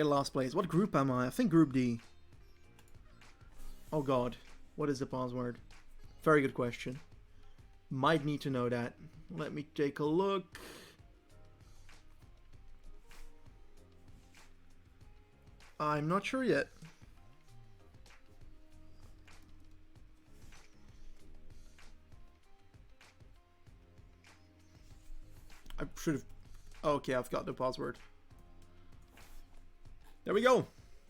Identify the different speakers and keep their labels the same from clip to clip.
Speaker 1: Last place. What group am I? I think Group D. Oh god. What is the password? Very good question. Might need to know that. Let me take a look. I'm not sure yet. I should have... Okay, I've got the password. There we go.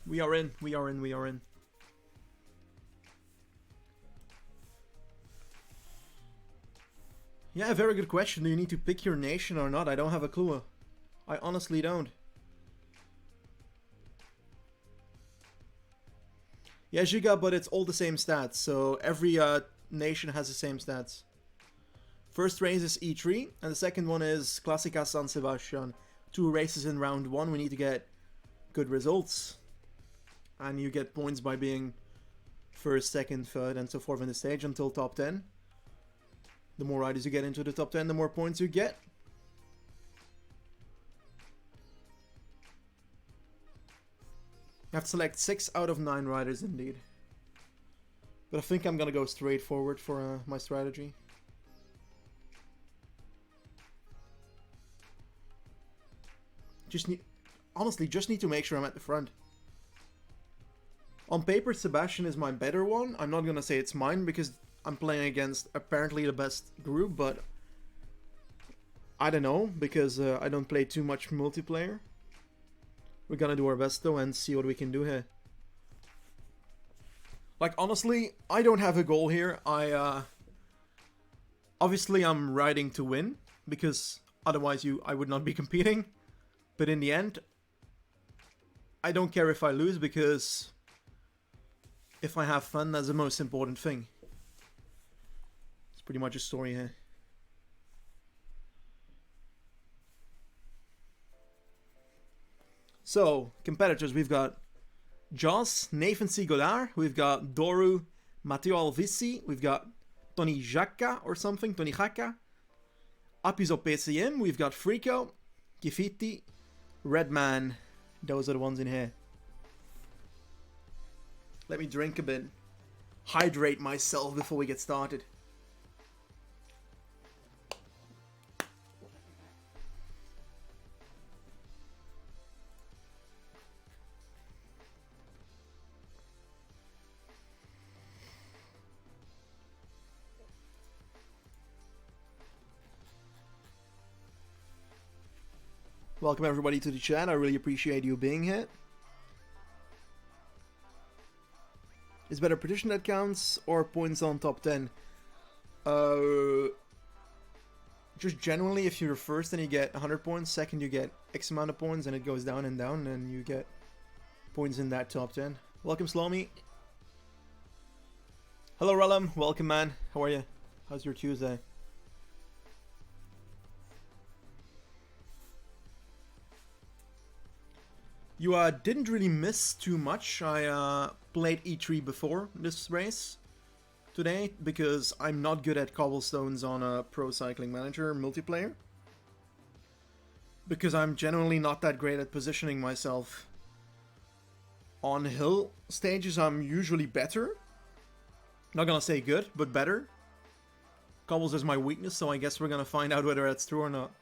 Speaker 1: We are in. We are in. We are in. Yeah, very good question. Do you need to pick your nation or not? I don't have a clue. I honestly don't. Yeah, Giga, but it's all the same stats. So every nation has the same stats. First race is E3, and the second one is Classica San Sebastian. 2 races in round 1. We need to get good results. And you get points by being first, second, third, and so forth in the stage until top 10. The more riders you get into the top 10, the more points you get. You have to select 6 out of 9 riders indeed. But I think I'm gonna go straight forward for my strategy. Honestly, just need to make sure I'm at the front. On paper, Sebastian is my better one. I'm not gonna say it's mine because I'm playing against apparently the best group, but I don't know because I don't play too much multiplayer. We're gonna do our best though and see what we can do here. Like honestly, I don't have a goal here. Obviously I'm riding to win because otherwise I would not be competing. But in the end, I don't care if I lose because if I have fun, that's the most important thing. It's pretty much a story here. So, competitors, we've got Joss, Nathan C. Godard, we've got Doru, Matteo Alvisi, we've got Tony Jacka or something, Tony Jacka, Apiso PCM, we've got Frico, Kifiti, Redman. Those are the ones in here. Let me drink a bit. Hydrate myself before we get started. Welcome everybody to the chat. I really appreciate you being here. Is better position that counts or points on top 10? Just generally, if you're first and you get 100 points, second you get X amount of points, and it goes down, and you get points in that top 10. Welcome, Slomi. Hello, Ralum. Welcome, man. How are you? How's your Tuesday? You didn't really miss too much. I played E3 before this race today because I'm not good at cobblestones on a Pro Cycling Manager multiplayer. Because I'm generally not that great at positioning myself. On hill stages I'm usually better. Not gonna say good, but better. Cobbles is my weakness, so I guess we're gonna find out whether that's true or not.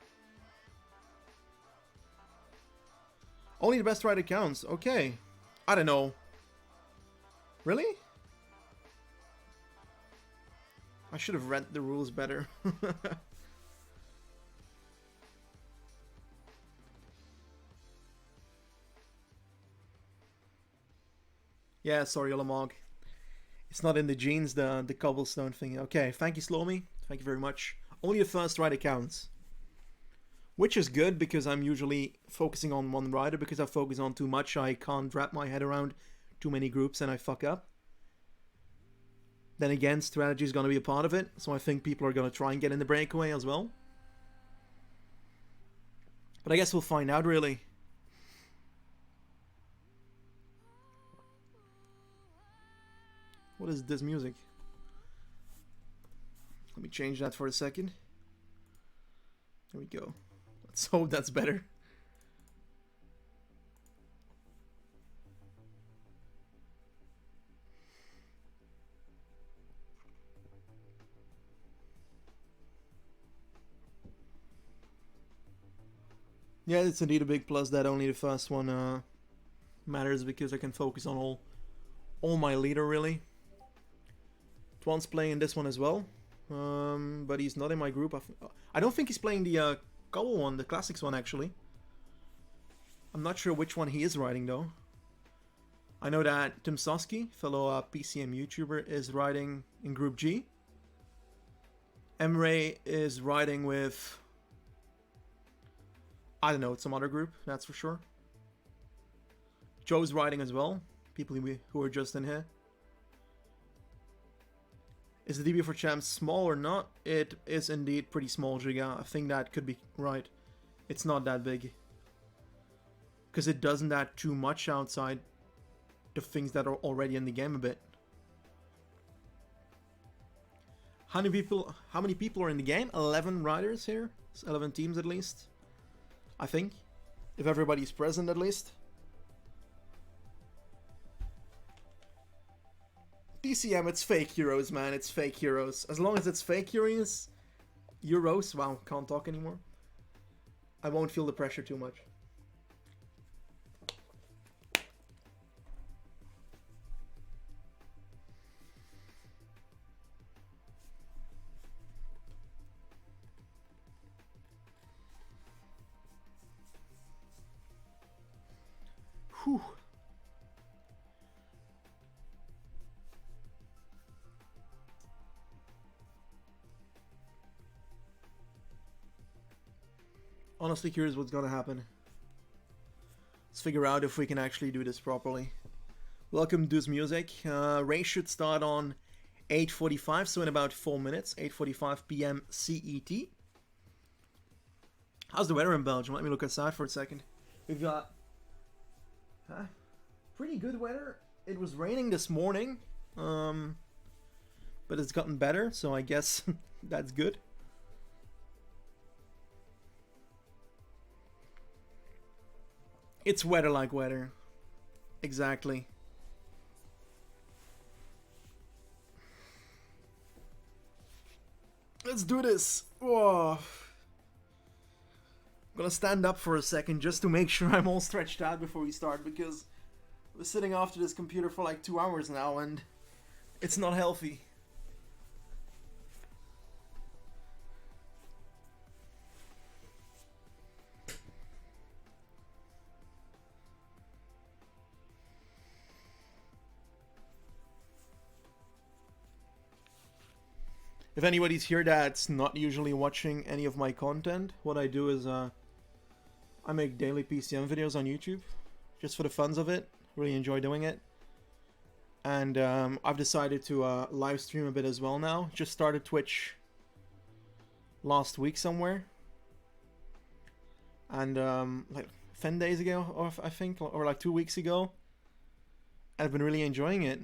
Speaker 1: Only the best rider counts. Okay. I don't know. Really? I should have read the rules better. Yeah, sorry, Olamog. It's not in the genes, the cobblestone thing. Okay, thank you, Slomi. Thank you very much. Only the first rider counts. Which is good, because I'm usually focusing on one rider. Because I focus on too much, I can't wrap my head around too many groups and I fuck up. Then again, strategy is going to be a part of it. So I think people are going to try and get in the breakaway as well. But I guess we'll find out, really. What is this music? Let me change that for a second. There we go. Let's hope that's better. Yeah, it's indeed a big plus that only the first one matters because I can focus on all my leader really. Twan's playing this one as well, but he's not in my group. I don't think he's playing the Cobble one, the Classics one actually. I'm not sure which one he is riding though. I know that Tim Sosky, fellow PCM YouTuber, is riding in Group G. Emre is riding with, I don't know, some other group, that's for sure. Joe's riding as well, people who are just in here. Is the DB4 Champs small or not? It is indeed pretty small, Giga. I think that could be right. It's not that big. Because it doesn't add too much outside the things that are already in the game a bit. How many people are in the game? 11 riders here. It's 11 teams at least. I think. If everybody's present at least. DCM, it's fake heroes, man. It's fake heroes. As long as it's fake heroes, wow, can't talk anymore. I won't feel the pressure too much. Whew. Honestly curious what's gonna happen. Let's figure out if we can actually do this properly. Welcome to Deuce Music. Race should start on 8:45, so in about 4 minutes, 8:45 p.m. CET. How's the weather in Belgium? Let me look outside for a second. We've got pretty good weather. It was raining this morning, but it's gotten better, so I guess that's good. It's weather like weather. Exactly. Let's do this. Whoa. I'm gonna stand up for a second just to make sure I'm all stretched out before we start, because I was sitting after this computer for like 2 hours now and it's not healthy. If anybody's here that's not usually watching any of my content, what I do is I make daily PCM videos on YouTube, just for the funs of it. Really enjoy doing it. And I've decided to live stream a bit as well now. Just started Twitch last week somewhere. And like 10 days ago, or I think, or like 2 weeks ago. I've been really enjoying it.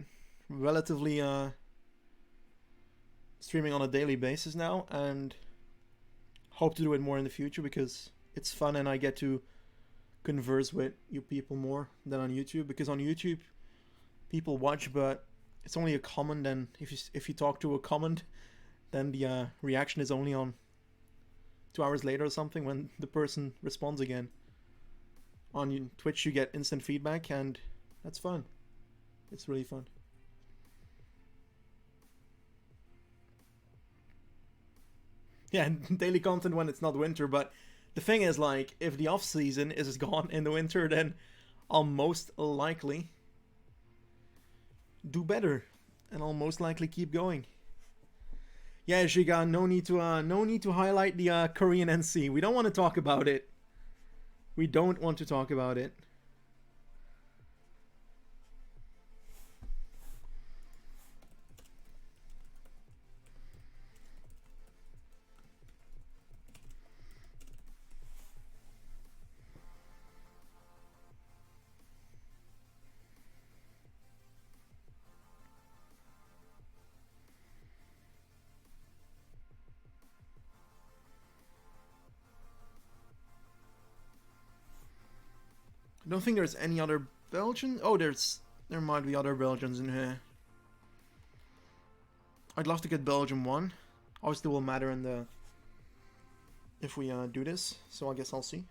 Speaker 1: Relatively streaming on a daily basis now, and hope to do it more in the future because it's fun and I get to converse with you people more than on YouTube, because on YouTube people watch but it's only a comment, and if you talk to a comment then the reaction is only on 2 hours later or something when the person responds again. On Twitch you get instant feedback and that's fun. It's really fun. Yeah, daily content when it's not winter, but the thing is, like, if the off-season is gone in the winter, then I'll most likely do better, and I'll most likely keep going. Yeah, Shiga, no need to highlight the Korean NC. We don't want to talk about it. We don't want to talk about it. I don't think there's any other Belgian. Oh, there might be other Belgians in here. I'd love to get Belgium 1. Obviously, it will matter in the if we do this. So I guess I'll see.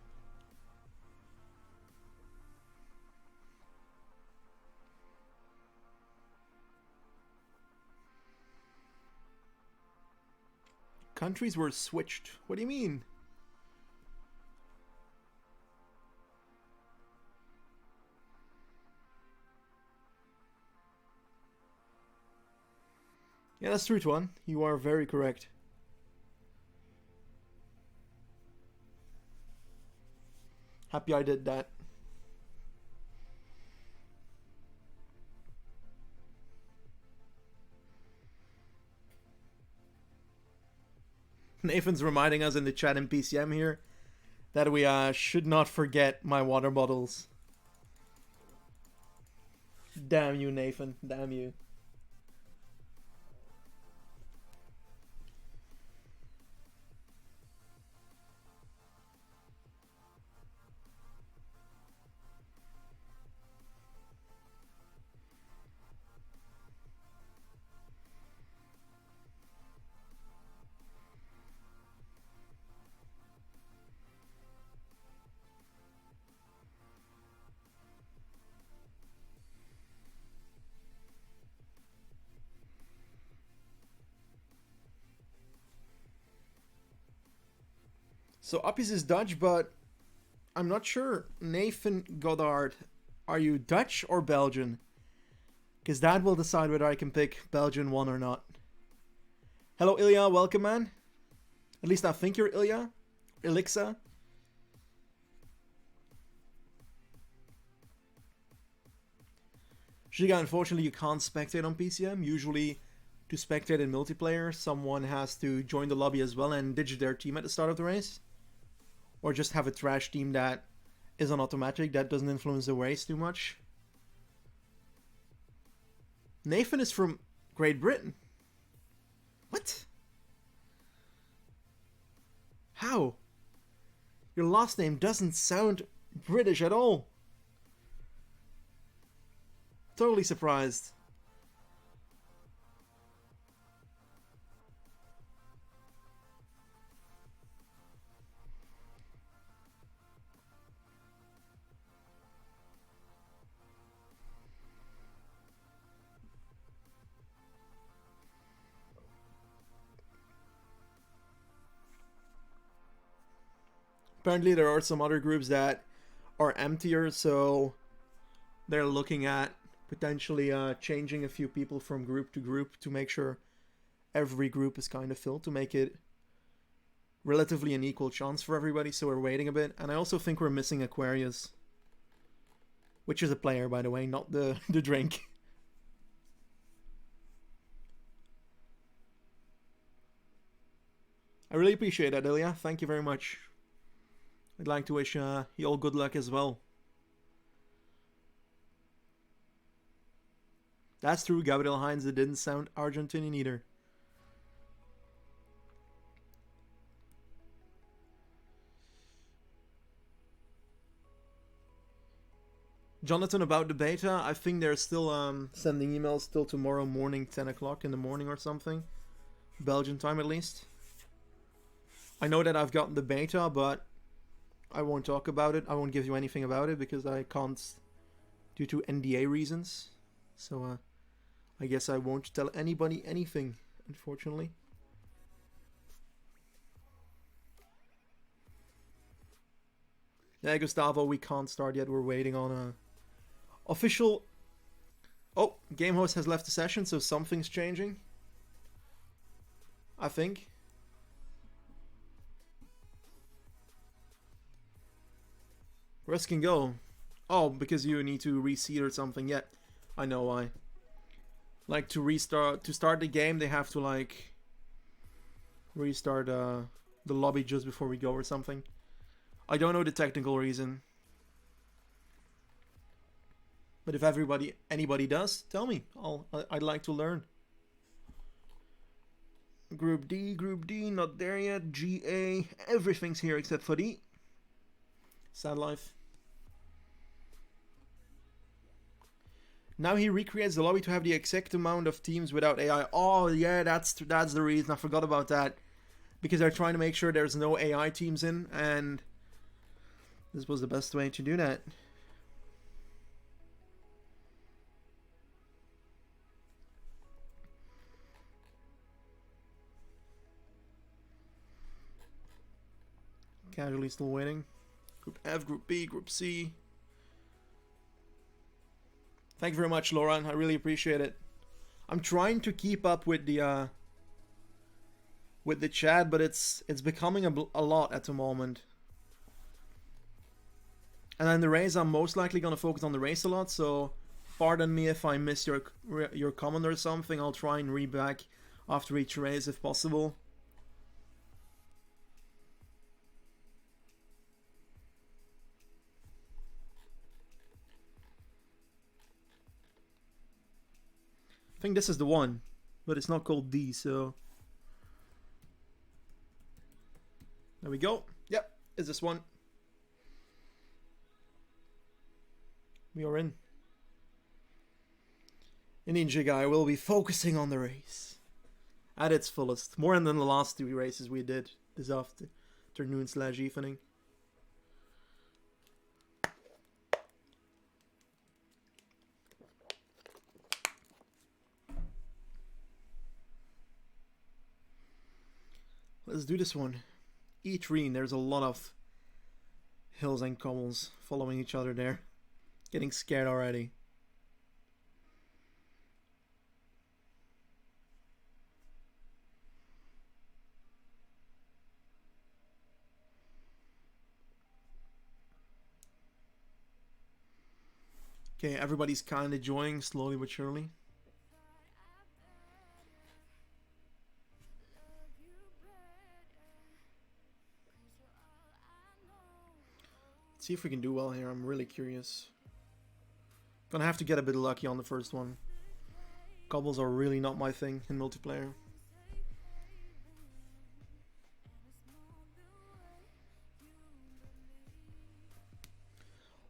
Speaker 1: countries were switched. What do you mean? Yeah, that's true, Tuan. You are very correct. Happy I did that. Nathan's reminding us in the chat in PCM here that we should not forget my water bottles. Damn you, Nathan. Damn you. So Appies is Dutch, but I'm not sure. Nathan Goddard, are you Dutch or Belgian? Because that will decide whether I can pick Belgian one or not. Hello, Ilya. Welcome, man. At least I think you're Ilya. Elixa. Giga, unfortunately, you can't spectate on PCM. Usually, to spectate in multiplayer, someone has to join the lobby as well and digit their team at the start of the race. Or just have a trash team that is on automatic, that doesn't influence the race too much. Nathan is from Great Britain. What? How? Your last name doesn't sound British at all. Totally surprised. Apparently there are some other groups that are emptier, so they're looking at potentially changing a few people from group to group to make sure every group is kind of filled, to make it relatively an equal chance for everybody, so we're waiting a bit. And I also think we're missing Aquarius, which is a player, by the way, not the drink. I really appreciate that, Ilya. Thank you very much. I'd like to wish you all good luck as well. That's true, Gabriel Heinz. It didn't sound Argentinian either. Jonathan, about the beta, I think they're still sending emails till tomorrow morning, 10 o'clock in the morning or something. Belgian time at least. I know that I've gotten the beta, but I won't talk about it. I won't give you anything about it because I can't due to NDA reasons. So I guess I won't tell anybody anything, unfortunately. Yeah, Gustavo, we can't start yet. We're waiting on a official... Oh, game host has left the session, so something's changing. I think. Rest can go. Oh, because you need to reseed or something. Yeah, I know why. Like to start the game, they have to like restart the lobby just before we go or something. I don't know the technical reason. But if anybody does, tell me. I'd like to learn. Group D, not there yet. GA, everything's here except for D. Sad life. Now he recreates the lobby to have the exact amount of teams without AI. Oh yeah, that's the reason. I forgot about that. Because they're trying to make sure there's no AI teams in, and this was the best way to do that. Casually still waiting. Group F, Group B, Group C. Thank you very much, Lauren. I really appreciate it. I'm trying to keep up with the chat, but it's becoming a lot at the moment. And then the race, I'm most likely gonna focus on the race a lot. So pardon me if I miss your comment or something. I'll try and read back after each race if possible. I think this is the one, but it's not called D, so there we go. Yep, it's this one. We are in. In Ninja Guy will be focusing on the race at its fullest, more than the last 2 races we did this afternoon/evening. Let's do this one. E3, there's a lot of hills and cobbles following each other there. Getting scared already. Okay, everybody's kind of enjoying slowly but surely. Let's see if we can do well here. I'm really curious. Gonna have to get a bit lucky on the first one. Cobbles are really not my thing in multiplayer.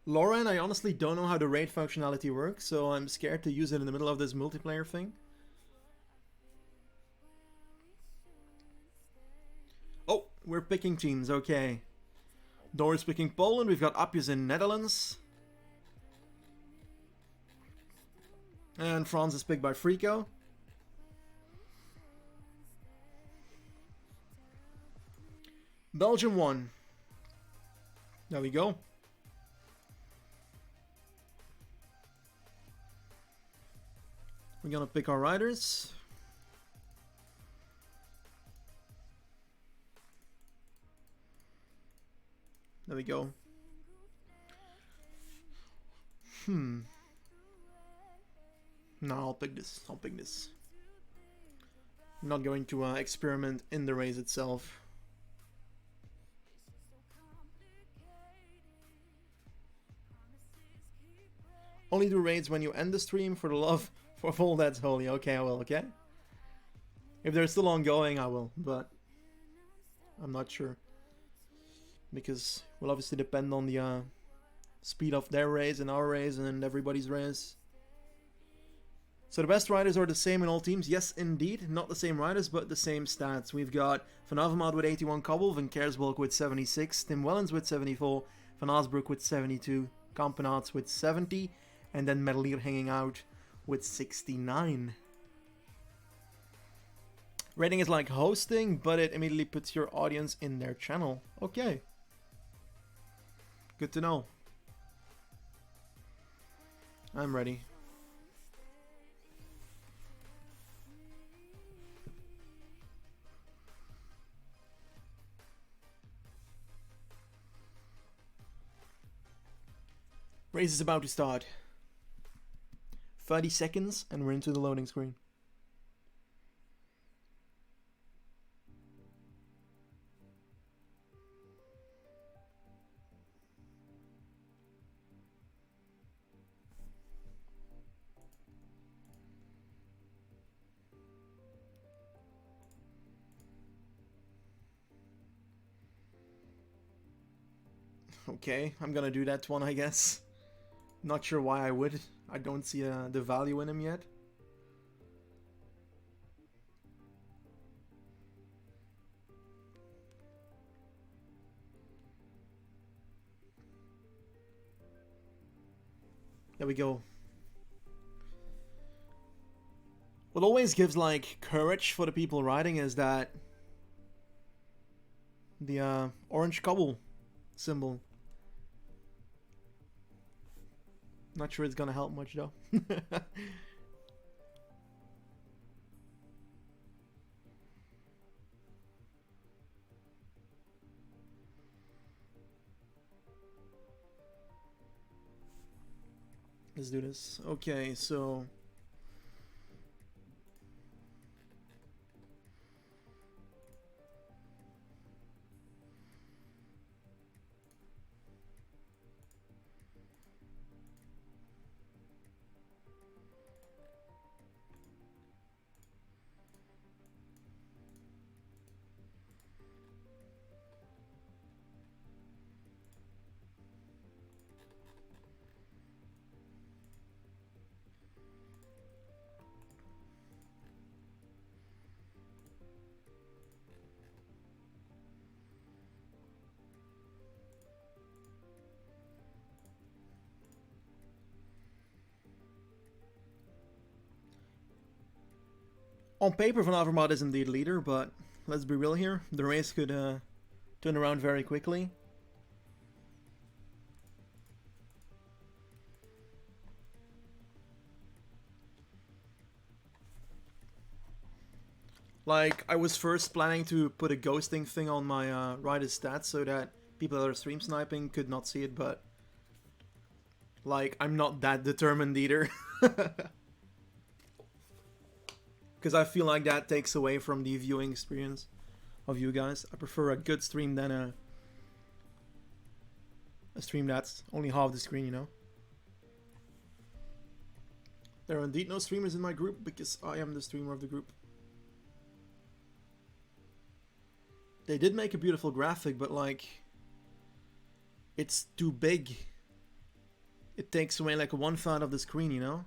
Speaker 1: Lauren, I honestly don't know how the raid functionality works, so I'm scared to use it in the middle of this multiplayer thing. Oh, we're picking teams, okay. Doris picking Poland, we've got Appius in Netherlands. And France is picked by Frico. Belgium won. There we go. We're gonna pick our riders. There we go. No, I'll pick this. I'll pick this. I'm not going to experiment in the race itself. Only do raids when you end the stream for the love of all that's holy. Okay, I will, okay? If they're still ongoing, I will, but I'm not sure. Because it will obviously depend on the speed of their race and our race and everybody's race. So the best riders are the same in all teams. Yes, indeed. Not the same riders, but the same stats. We've got Van Avermaet with 81 cobble, Van Kersburg with 76, Tim Wellens with 74, Van Asbroek with 72, Kampenaerts with 70, and then Metalier hanging out with 69. Rating is like hosting, but it immediately puts your audience in their channel. Okay. Good to know. I'm ready. Race is about to start. 30 seconds and we're into the loading screen. Okay, I'm gonna do that one, I guess. Not sure why I would. I don't see the value in him yet. There we go. What always gives like courage for the people riding is that The orange cobble symbol. Not sure it's gonna help much though. Let's do this. Okay, so on paper, Van Avermaet is indeed leader, but let's be real here. The race could turn around very quickly. Like, I was first planning to put a ghosting thing on my rider's stats so that people that are stream sniping could not see it, but like, I'm not that determined either. Because I feel like that takes away from the viewing experience of you guys. I prefer a good stream than a stream that's only half the screen, you know? There are indeed no streamers in my group because I am the streamer of the group. They did make a beautiful graphic, but like, it's too big. It takes away like 1/3 of the screen, you know?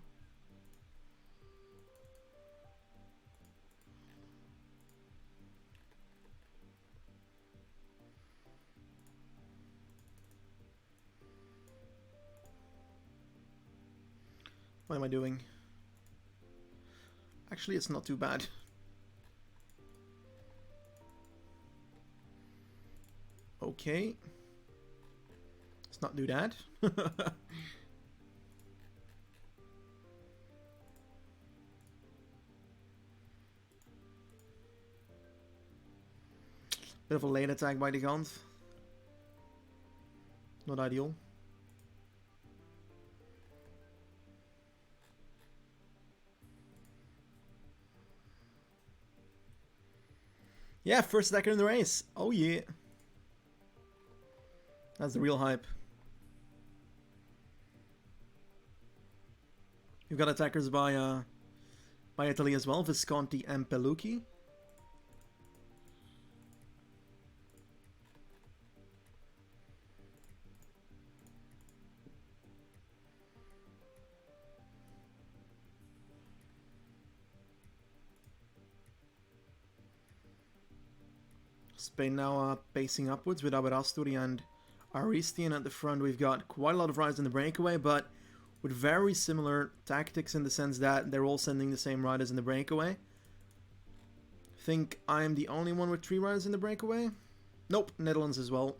Speaker 1: What am I doing? Actually, it's not too bad. Okay. Let's not do that. Bit of a late attack by the Gaunt. Not ideal. Yeah, first attacker in the race. Oh yeah. That's the real hype. You've got attackers by Italy as well, Visconti and Pelucci. Spain now pacing upwards with Aberasturi and Aristian at the front. We've got quite a lot of riders in the breakaway, but with very similar tactics in the sense that they're all sending the same riders in the breakaway. I think I'm the only one with 3 riders in the breakaway. Nope, Netherlands as well.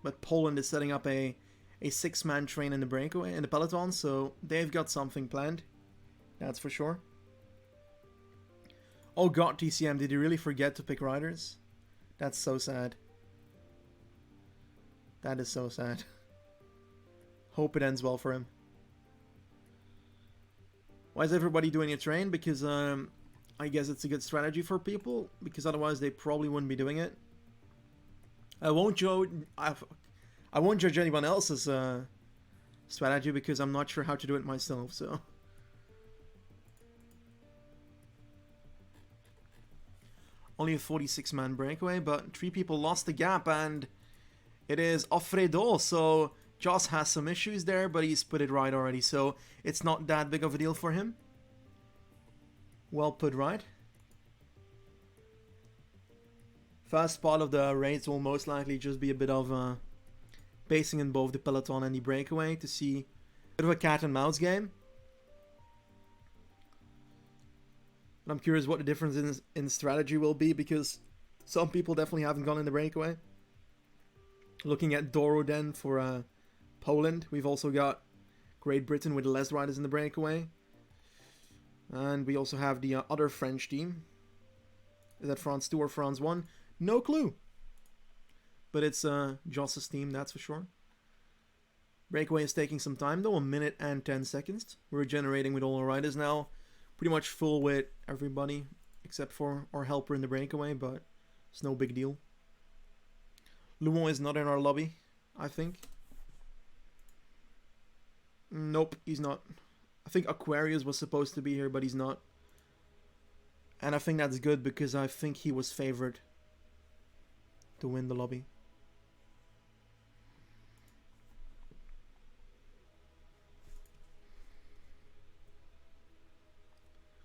Speaker 1: But Poland is setting up a 6-man train in the breakaway, in the peloton, so they've got something planned. That's for sure. Oh god, TCM, did you really forget to pick riders? That's so sad. That is so sad. Hope it ends well for him. Why is everybody doing a train? Because I guess it's a good strategy for people, because otherwise they probably wouldn't be doing it. I won't judge anyone else's strategy because I'm not sure how to do it myself, so... Only a 46-man breakaway, but 3 people lost the gap, and it is Alfredo, so Joss has some issues there, but he's put it right already, so it's not that big of a deal for him. Well put right. First part of the race will most likely just be a bit of pacing in both the peloton and the breakaway to see a bit of a cat and mouse game. But I'm curious what the difference in strategy will be, because Some people definitely haven't gone in the breakaway. Looking at Doro then for Poland. We've also got Great Britain with less riders in the breakaway. And we also have the other French team. Is that France 2 or France 1? No clue. But it's Joss's team, that's for sure. Breakaway is taking some time though, 1 minute and 10 seconds. We're regenerating with all our riders now. Pretty much full with everybody, except for our helper in the breakaway, but it's no big deal. Lumon is not in our lobby, I think. Nope, he's not. I think Aquarius was supposed to be here, but he's not. And I think that's good because I think he was favored to win the lobby.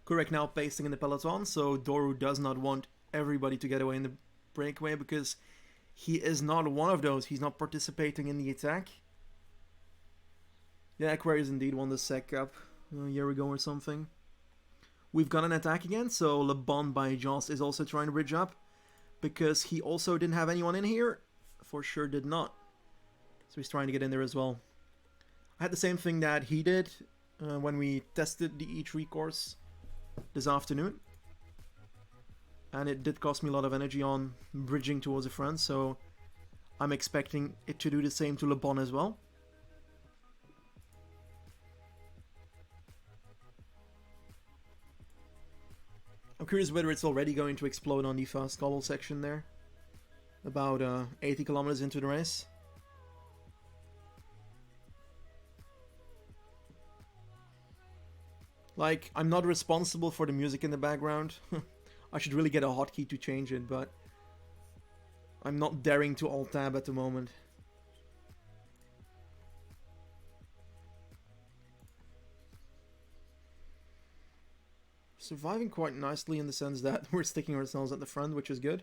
Speaker 1: Correct now pacing in the peloton, so Doru does not want everybody to get away in the breakaway because he is not one of those. He's not participating in the attack. Yeah, Aquarius indeed won the Sec Cup a year ago or something. We've got an attack again, so Le Bon by Joss is also trying to bridge up because he also didn't have anyone in here. For sure did not. So he's trying to get in there as well. I had the same thing that he did when we tested the E3 course this afternoon. And it did cost me a lot of energy on bridging towards a friend, so I'm expecting it to do the same to Le Bon as well. I'm curious whether it's already going to explode on the first cobble section there. About 80 kilometers into the race. Like, I'm not responsible for the music in the background. I should really get a hotkey to change it, but I'm not daring to alt-tab at the moment. Surviving quite nicely in the sense that we're sticking ourselves at the front, which is good.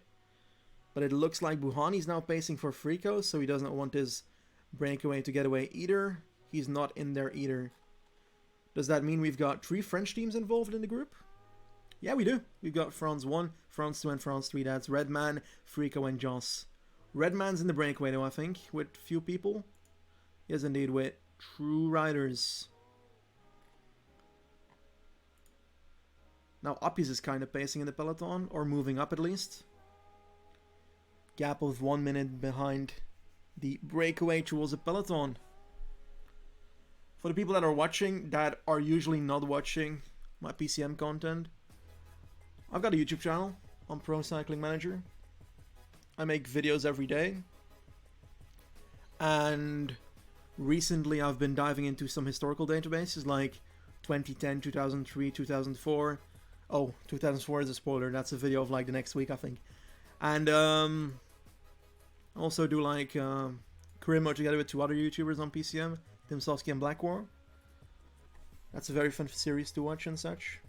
Speaker 1: But it looks like Buhani's now pacing for Frico, so he doesn't want his breakaway to get away either. He's not in there either. Does that mean we've got 3 French teams involved in the group? Yeah, we do. We've got France 1, France 2, and France 3. That's Redman, Frico, and Joss. Redman's in the breakaway though, I think, with few people. Yes, indeed, with true riders. Now, Appius is kind of pacing in the peloton, or moving up at least. Gap of 1 minute behind the breakaway towards the peloton. For the people that are watching, that are usually not watching my PCM content, I've got a YouTube channel on Pro Cycling Manager. I make videos every day. And recently I've been diving into some historical databases like 2010, 2003, 2004. Oh, 2004 is a spoiler. That's a video of like the next week, I think. And also do like career mode together with 2 other YouTubers on PCM, Tim Sofsky and Blackwar. That's a very fun series to watch and such.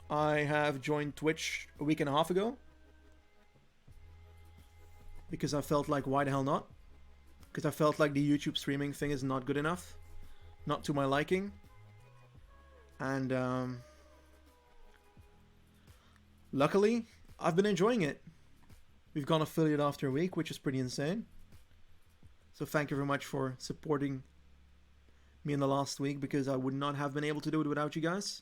Speaker 1: I have joined Twitch a week and a half ago. Because I felt like, why the hell not? Because I felt like the YouTube streaming thing is not good enough. Not to my liking. And luckily, I've been enjoying it. We've gone affiliate after a week, which is pretty insane. So thank you very much for supporting me in the last week, because I would not have been able to do it without you guys.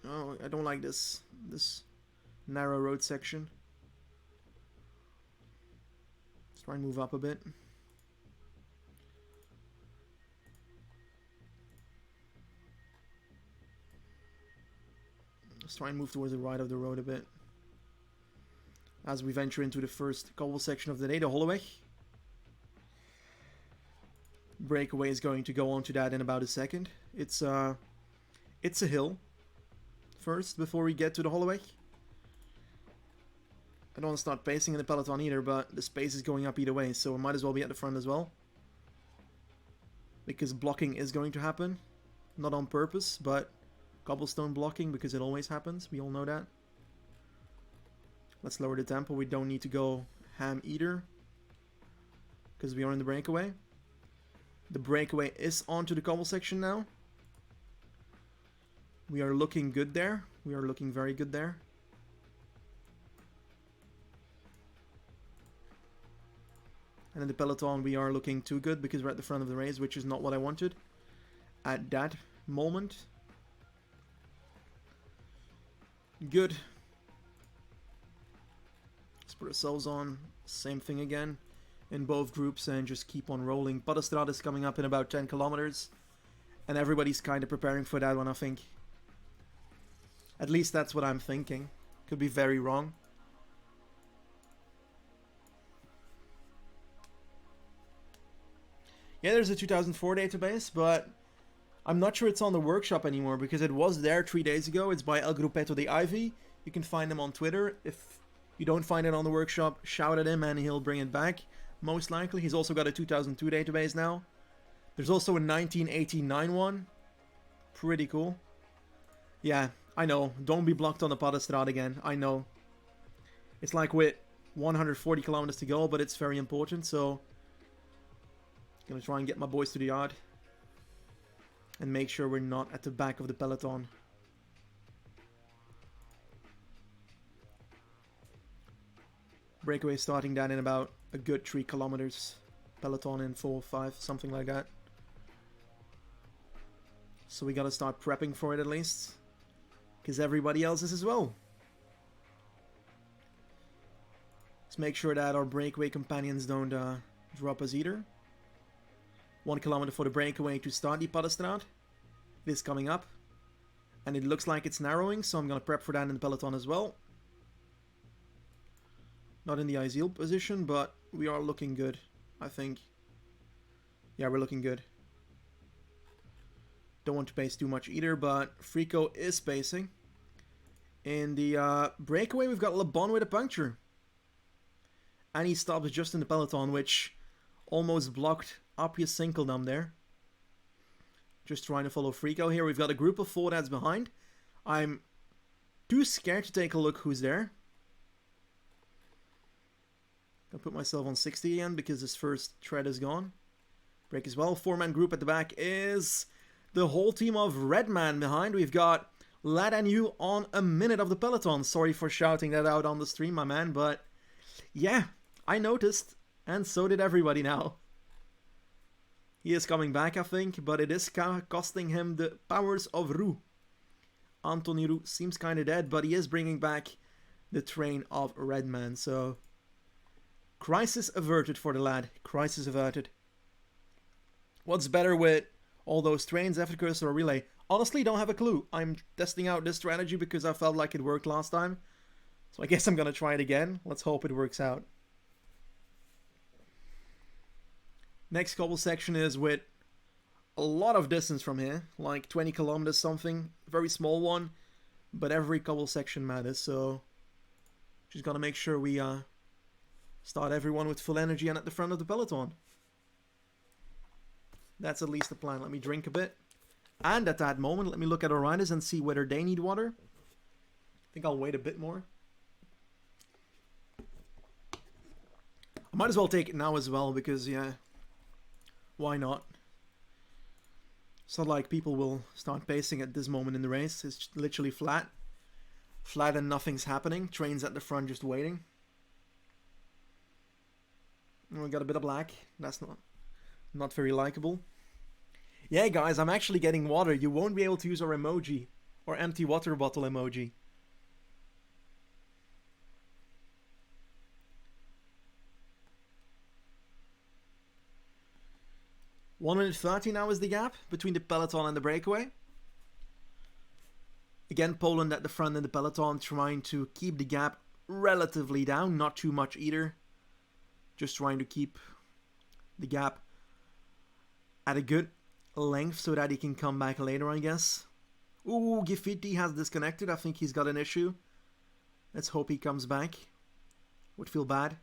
Speaker 1: Oh, I don't like this narrow road section. Let's try and move up a bit. Let's try and move towards the right of the road a bit. As we venture into the first cobble section of the day, the Holloweg. Breakaway is going to go on to that in about a second. It's a hill first before we get to the Holloweg. I don't want to start pacing in the peloton either, but the space is going up either way, so we might as well be at the front as well. Because blocking is going to happen. Not on purpose, but cobblestone blocking, because it always happens. We all know that. Let's lower the tempo. We don't need to go ham either, because we are in the breakaway. The breakaway is onto the cobble section now. We are looking good there. We are looking very good there. And in the peloton, we are looking too good because we're at the front of the race, which is not what I wanted at that moment. Good. Let's put ourselves on. Same thing again in both groups and just keep on rolling. Paddestrad is coming up in about 10 kilometers. And everybody's kind of preparing for that one, I think. At least that's what I'm thinking. Could be very wrong. Yeah, there's a 2004 database, but I'm not sure it's on the workshop anymore because it was there 3 days ago. It's by El Gruppetto de Ivy. You can find him on Twitter. If you don't find it on the workshop, shout at him and he'll bring it back. Most likely. He's also got a 2002 database now. There's also a 1989 one. Pretty cool. Yeah, I know. Don't be blocked on the Paddestrad again. I know. It's like with 140 kilometers to go, but it's very important, so gonna try and get my boys to the yard and make sure we're not at the back of the peloton. Breakaway starting that in about a good 3 kilometers. Peloton in 4 or 5, something like that. So we gotta start prepping for it at least, because everybody else is as well. Let's make sure that our breakaway companions don't drop us either. 1 kilometer for the breakaway to start the Paddestrad. It is coming up. And it looks like it's narrowing, so I'm going to prep for that in the peloton as well. Not in the ideal position, but we are looking good, I think. Yeah, we're looking good. Don't want to pace too much either, but Frico is pacing. In the breakaway, we've got Le Bon with a puncture. And he stops just in the peloton, which almost blocked Appius Sinkeldam there. Just trying to follow Frico here. We've got a group of 4 that's behind. I'm too scared to take a look who's there. Gonna put myself on 60 again because this first tread is gone. Break as well. 4-man group at the back is the whole team of Redman behind. We've got Lad and you on a minute of the peloton. Sorry for shouting that out on the stream, my man, but yeah, I noticed, and so did everybody now. He is coming back, I think, but it is costing him the powers of Roux. Anthony Roux seems kind of dead, but he is bringing back the train of Redman, so crisis averted for the lad. Crisis averted. What's better with all those trains, Efficus or Relay? Honestly, don't have a clue. I'm testing out this strategy because I felt like it worked last time. So I guess I'm going to try it again. Let's hope it works out. Next cobble section is with a lot of distance from here. Like 20 kilometers something. Very small one. But every cobble section matters. So just got to make sure we start everyone with full energy and at the front of the peloton. That's at least the plan. Let me drink a bit. And at that moment, let me look at our riders and see whether they need water. I think I'll wait a bit more. I might as well take it now as well because, yeah, why not? It's not like people will start pacing at this moment in the race. It's literally flat. Flat and nothing's happening. Trains at the front just waiting. And we got a bit of black. That's not very likable. Yeah, guys, I'm actually getting water. You won't be able to use our emoji. Or empty water bottle emoji. One minute 30 now is the gap between the peloton and the breakaway. Again, Poland at the front in the peloton trying to keep the gap relatively down. Not too much either. Just trying to keep the gap at a good length so that he can come back later, I guess. Ooh, Gifiti has disconnected. I think he's got an issue. Let's hope he comes back. Would feel bad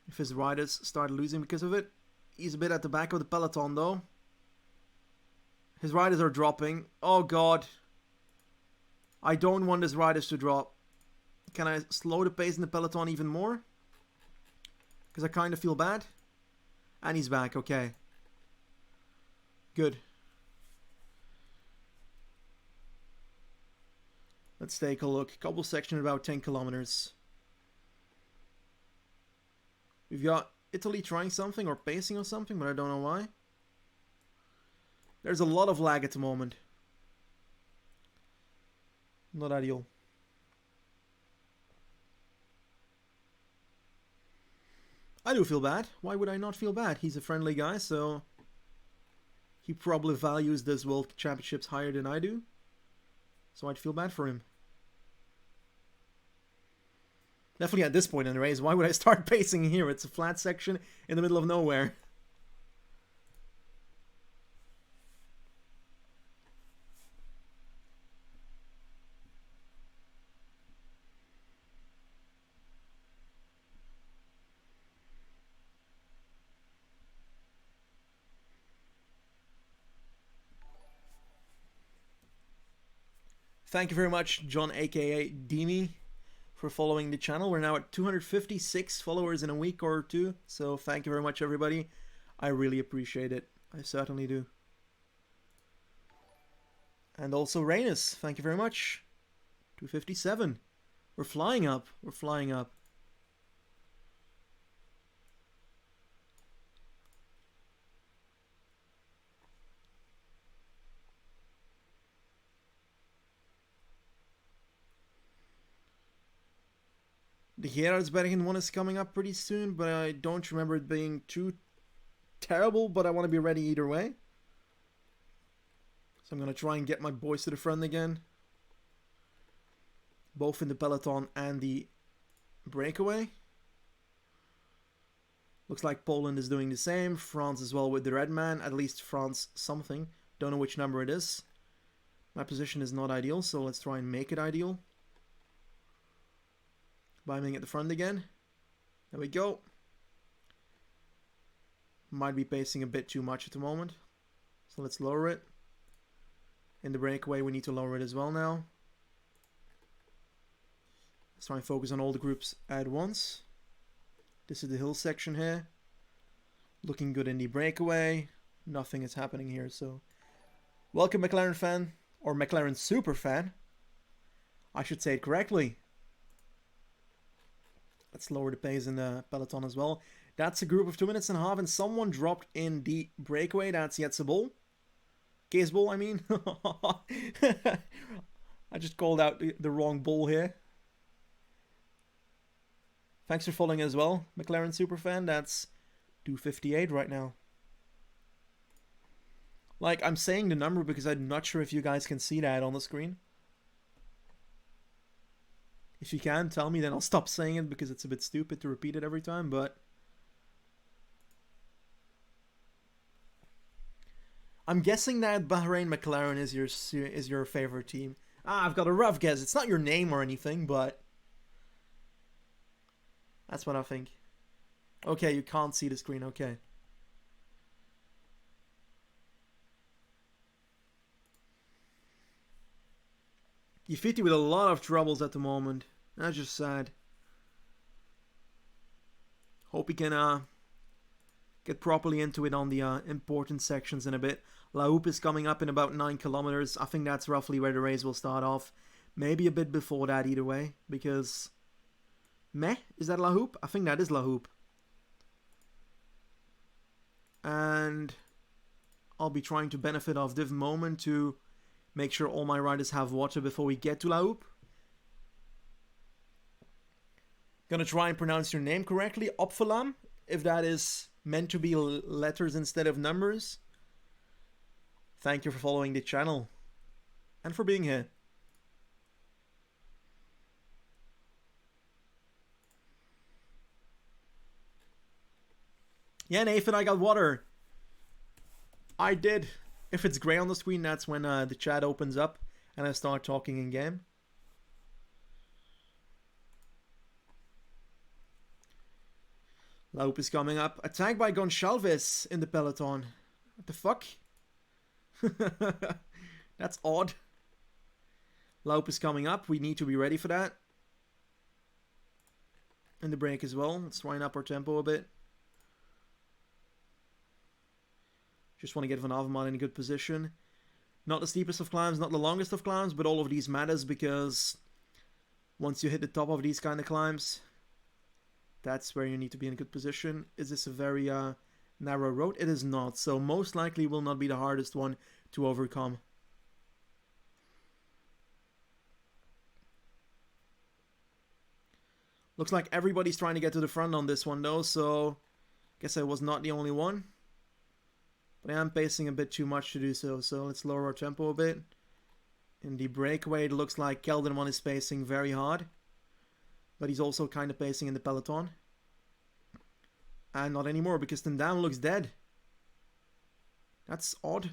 Speaker 1: if his riders start losing because of it. He's a bit at the back of the peloton though. His riders are dropping. Oh god. I don't want his riders to drop. Can I slow the pace in the peloton even more? Because I kind of feel bad. And he's back, okay. Good. Let's take a look. Cobble section about 10 kilometers. We've got Italy trying something or pacing or something, but I don't know why. There's a lot of lag at the moment. Not ideal. I do feel bad. Why would I not feel bad? He's a friendly guy, so he probably values this World Championships higher than I do. So I'd feel bad for him. Definitely at this point in the race, why would I start pacing here? It's a flat section in the middle of nowhere. Thank you very much, John aka Demi, for following the channel. We're now at 256 followers in a week or two, so thank you very much, everybody. I really appreciate it. I certainly do. And also Reynes, thank you very much. 257. We're flying up. We're flying up. The Gerardsbergen one is coming up pretty soon, but I don't remember it being too terrible, but I want to be ready either way. So I'm going to try and get my boys to the front again. Both in the peloton and the breakaway. Looks like Poland is doing the same. France as well with the red man. At least France something. Don't know which number it is. My position is not ideal, so let's try and make it ideal. Biming at the front again. There we go. Might be pacing a bit too much at the moment. So let's lower it. In the breakaway we need to lower it as well now. Let's try and focus on all the groups at once. This is the hill section here. Looking good in the breakaway. Nothing is happening here, so... Welcome McLaren fan. Or McLaren super fan. I should say it correctly. Let's lower the pace in the peloton as well. That's a group of 2 minutes and a half, and someone dropped in the breakaway. That's Jetsebol. Casebol, I mean. I just called out the wrong bull here. Thanks for following as well, McLaren superfan. That's 258 right now. Like, I'm saying the number because I'm not sure if you guys can see that on the screen. If you can, tell me, then I'll stop saying it because it's a bit stupid to repeat it every time, but... I'm guessing that Bahrain McLaren is your favorite team. Ah, I've got a rough guess. It's not your name or anything, but... That's what I think. Okay, you can't see the screen, okay. Yafiti with a lot of troubles at the moment. That's just sad. Hope he can get properly into it on the important sections in a bit. La Houpe is coming up in about 9 kilometers. I think that's roughly where the race will start off. Maybe a bit before that either way, because... Meh? Is that La Houpe? I think that is La Houpe. And I'll be trying to benefit off this moment to make sure all my riders have water before we get to La Houpe. Gonna try and pronounce your name correctly. Opfalam, if that is meant to be letters instead of numbers. Thank you for following the channel. And for being here. Yeah, Nathan, I got water. I did. If it's grey on the screen, that's when the chat opens up and I start talking in game. La Houpe is coming up. Attacked by Gonçalves in the peloton. What the fuck? That's odd. La Houpe is coming up. We need to be ready for that. In the break as well. Let's wind up our tempo a bit. Just want to get Van Avermaet in a good position. Not the steepest of climbs, not the longest of climbs, but all of these matters because once you hit the top of these kind of climbs, that's where you need to be in a good position. Is this a very narrow road? It is not, so most likely will not be the hardest one to overcome. Looks like everybody's trying to get to the front on this one though, so guess I was not the only one. But I am pacing a bit too much to do so, so let's lower our tempo a bit. In the breakaway, it looks like Kelderman is pacing very hard. But he's also kind of pacing in the peloton. And not anymore, because Tendam looks dead. That's odd.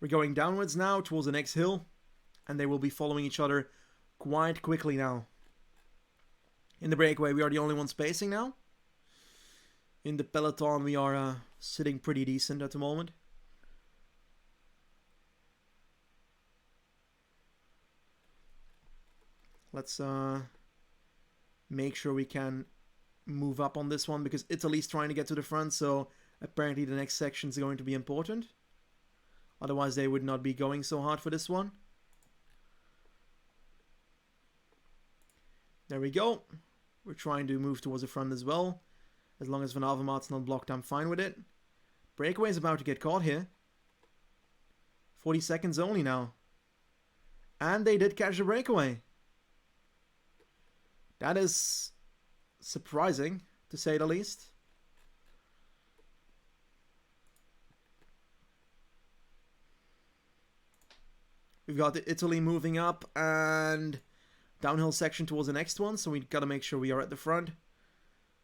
Speaker 1: We're going downwards now towards the next hill. And they will be following each other quite quickly now. In the breakaway, we are the only ones pacing now. In the peloton, we are sitting pretty decent at the moment. Let's make sure we can move up on this one because Italy's trying to get to the front, so apparently the next section is going to be important. Otherwise, they would not be going so hard for this one. There we go. We're trying to move towards the front as well. As long as Van Avermaet's not blocked, I'm fine with it. Breakaway is about to get caught here. 40 seconds only now. And they did catch the breakaway. That is surprising, to say the least. We've got the Italy moving up and downhill section towards the next one, so we've got to make sure we are at the front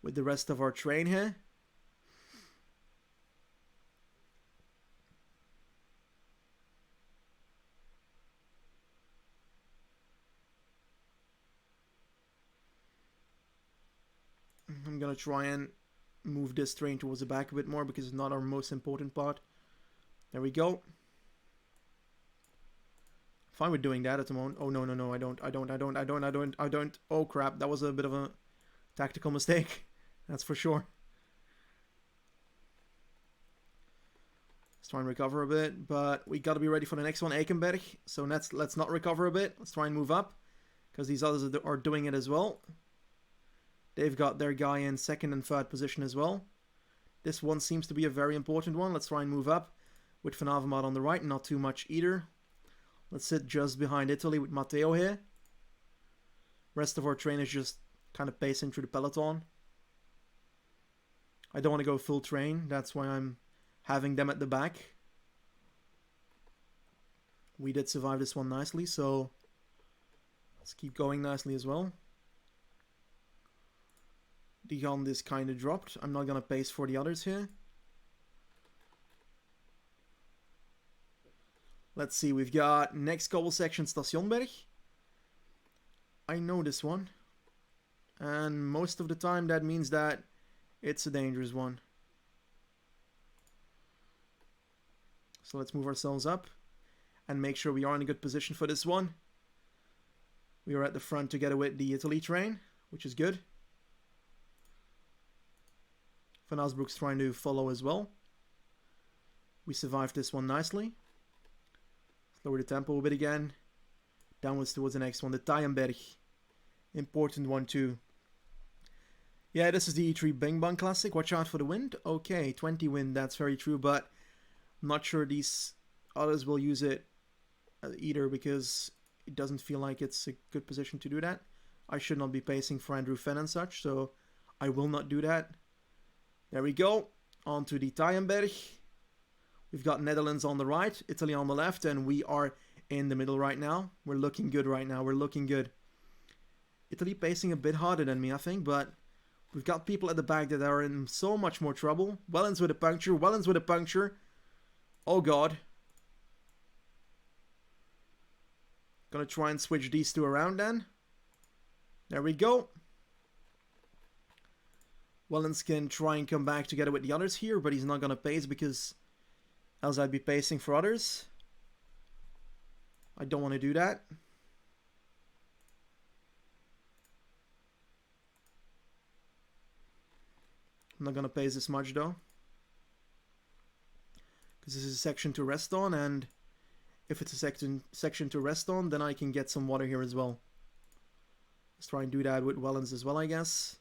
Speaker 1: with the rest of our train here. I'm gonna try and move this train towards the back a bit more because it's not our most important part. There we go. Fine with doing that at the moment. Oh, no, I don't. Oh, crap. That was a bit of a tactical mistake. That's for sure. Let's try and recover a bit, but we got to be ready for the next one, Ekenberg. So let's not recover a bit. Let's try and move up because these others are doing it as well. They've got their guy in second and third position as well. This one seems to be a very important one. Let's try and move up with Van Avermaet on the right. Not too much either. Let's sit just behind Italy with Matteo here. Rest of our train is just kind of pacing through the peloton. I don't want to go full train. That's why I'm having them at the back. We did survive this one nicely, so let's keep going nicely as well. Dion is kind of dropped. I'm not going to pace for the others here. Let's see, we've got next cobble section, Stationberg. I know this one. And most of the time that means that it's a dangerous one. So let's move ourselves up and make sure we are in a good position for this one. We are at the front together with the Italy train, which is good. Van Asbroek's trying to follow as well. We survived this one nicely. Lower the tempo a bit again. Downwards towards the next one, the Taaienberg. Important one too. Yeah, this is the E3 Bing Bang Classic. Watch out for the wind. Okay, 20 wind, that's very true, but I'm not sure these others will use it either because it doesn't feel like it's a good position to do that. I should not be pacing for Andrew Fenn and such, so I will not do that. There we go. On to the Taaienberg. We've got Netherlands on the right, Italy on the left, and we are in the middle right now. We're looking good right now. We're looking good. Italy pacing a bit harder than me, I think, but we've got people at the back that are in so much more trouble. Wellens with a puncture. Wellens with a puncture. Oh, God. Gonna try and switch these two around then. There we go. Wellens can try and come back together with the others here, but he's not gonna pace because else I'd be pacing for others. I don't want to do that. I'm not gonna pace this much though, because this is a section to rest on, and if it's a section to rest on, then I can get some water here as well. Let's try and do that with Wellens as well, I guess.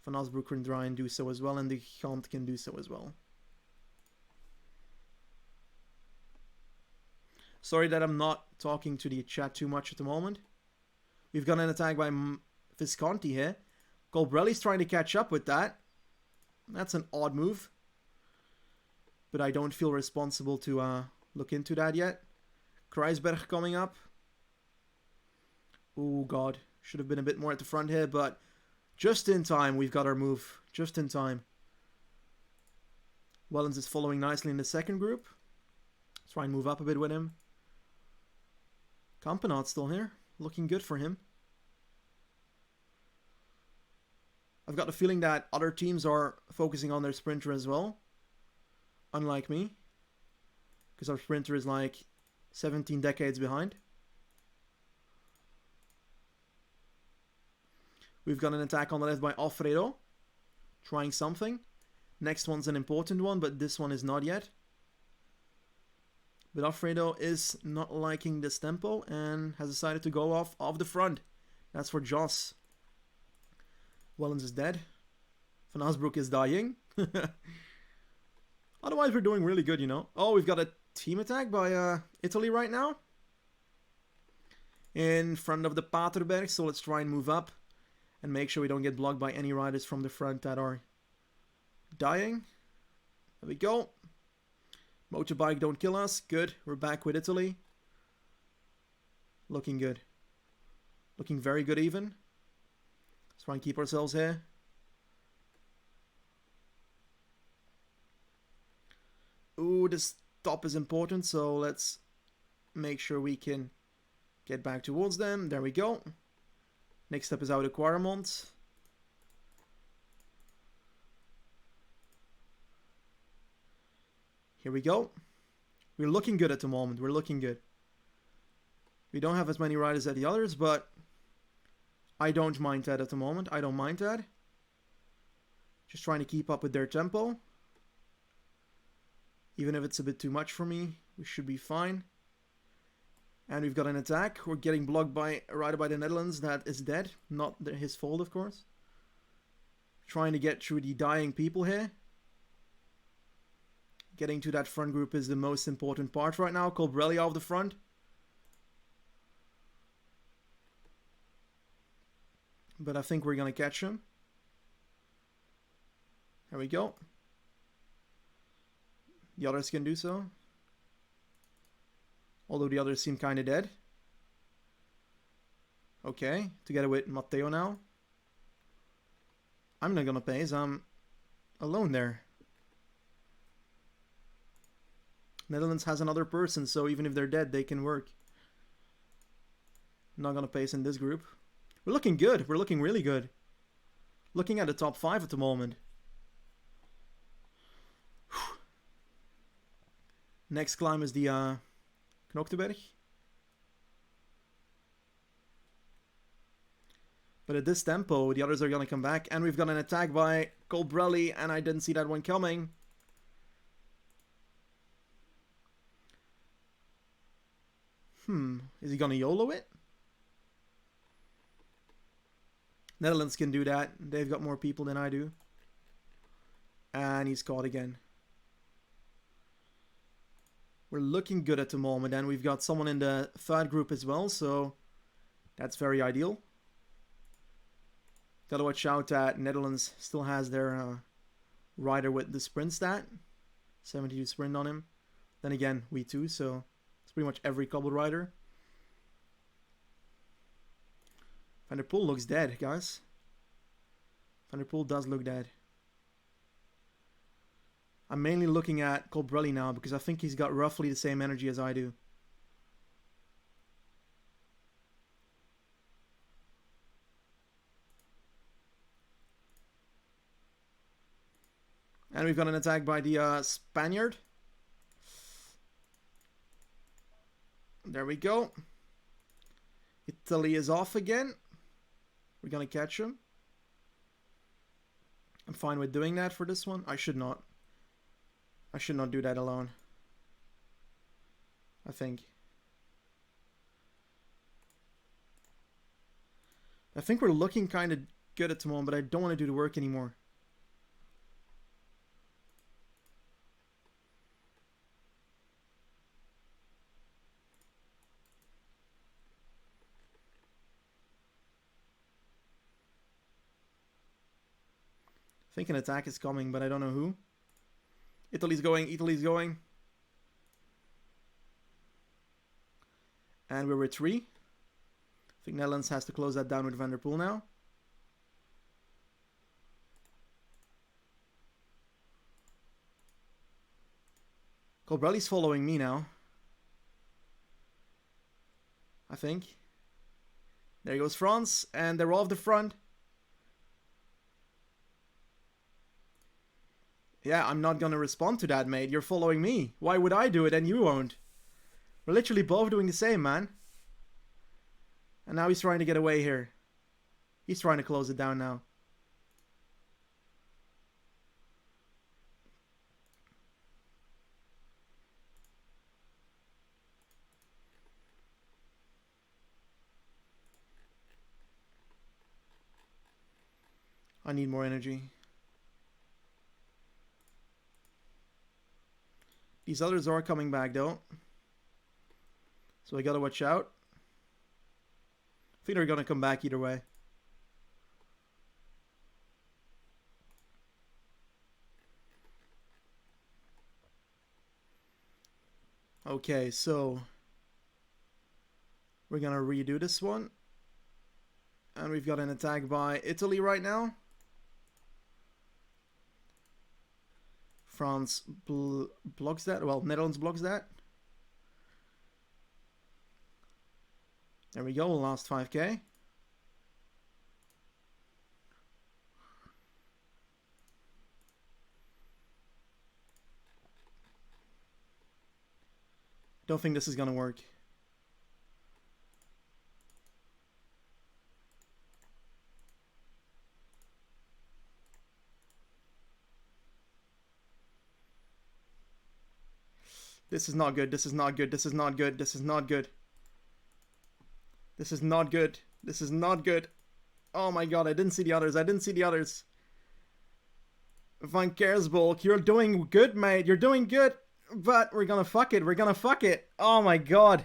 Speaker 1: Van Osbroek can try and do so as well, and the Gant can do so as well. Sorry that I'm not talking to the chat too much at the moment. We've got an attack by Visconti here. Colbrelli's trying to catch up with that. That's an odd move. But I don't feel responsible to look into that yet. Kreisberg coming up. Oh god, should have been a bit more at the front here, but just in time we've got our move. Just in time. Wellens is following nicely in the second group. Let's try and move up a bit with him. Campenaerts still here. Looking good for him. I've got the feeling that other teams are focusing on their sprinter as well. Unlike me. Because our sprinter is like 17 decades behind. We've got an attack on the left by Alfredo. Trying something. Next one's an important one, but this one is not yet. But Alfredo is not liking this tempo and has decided to go off the front. That's for Joss. Wellens is dead. Van Osbroek is dying. Otherwise, we're doing really good, you know. Oh, we've got a team attack by Italy right now. In front of the Paterberg, so let's try and move up. And make sure we don't get blocked by any riders from the front that are dying. There we go. Motorbike, don't kill us. Good. We're back with Italy. Looking good. Looking very good even. Let's try and keep ourselves here. Ooh, this stop is important, so let's make sure we can get back towards them. There we go. Next step is out of Quaremont. Here we go. We're looking good at the moment. We're looking good. We don't have as many riders as the others, but I don't mind that at the moment. I don't mind that. Just trying to keep up with their tempo. Even if it's a bit too much for me, we should be fine. And we've got an attack. We're getting blocked by a rider by the Netherlands that is dead. Not his fault, of course. Trying to get through the dying people here. Getting to that front group is the most important part right now. Colbrelli off the front. But I think we're going to catch him. There we go. The others can do so. Although the others seem kind of dead. Okay, together with Matteo now. I'm not going to pace. I'm alone there. Netherlands has another person, so even if they're dead, they can work. Not gonna pace in this group. We're looking good. We're looking really good. Looking at the top 5 at the moment. Next climb is the Knokteberg. But at this tempo, the others are gonna come back. And we've got an attack by Colbrelli, and I didn't see that one coming. Is he gonna YOLO it? Netherlands can do that. They've got more people than I do. And he's caught again. We're looking good at the moment, and we've got someone in the third group as well, so that's very ideal. Gotta watch out that Netherlands still has their rider with the sprint stat. 72 sprint on him. Then again, we too, so it's pretty much every cobble rider. Van der Poel looks dead, guys. Van der Poel does look dead. I'm mainly looking at Colbrelli now because I think he's got roughly the same energy as I do. And we've got an attack by the Spaniard. There we go. Italy is off again. We're gonna catch him. I'm fine with doing that for this one. I should not. I should not do that alone. I think. I think we're looking kind of good at the moment, but I don't want to do the work anymore. I think an attack is coming, but I don't know who. Italy's going, Italy's going. And we're at 3. I think Netherlands has to close that down with Van der Poel now. Colbrelli's following me now. I think. There goes France, and they're off the front. Yeah, I'm not gonna respond to that, mate. You're following me. Why would I do it and you won't? We're literally both doing the same, man. And now he's trying to get away here. He's trying to close it down now. I need more energy. These others are coming back though. So I gotta watch out. I think they're gonna come back either way. Okay, so we're gonna redo this one. And we've got an attack by Italy right now. France blocks that. Well, Netherlands blocks that. There we go, last 5k. Don't think this is gonna work. This is not good. This is not good. This is not good. This is not good. This is not good. This is not good. Oh my god, I didn't see the others. I didn't see the others. Van Kersbolk, you're doing good, mate. You're doing good. But we're gonna fuck it. We're gonna fuck it. Oh my god.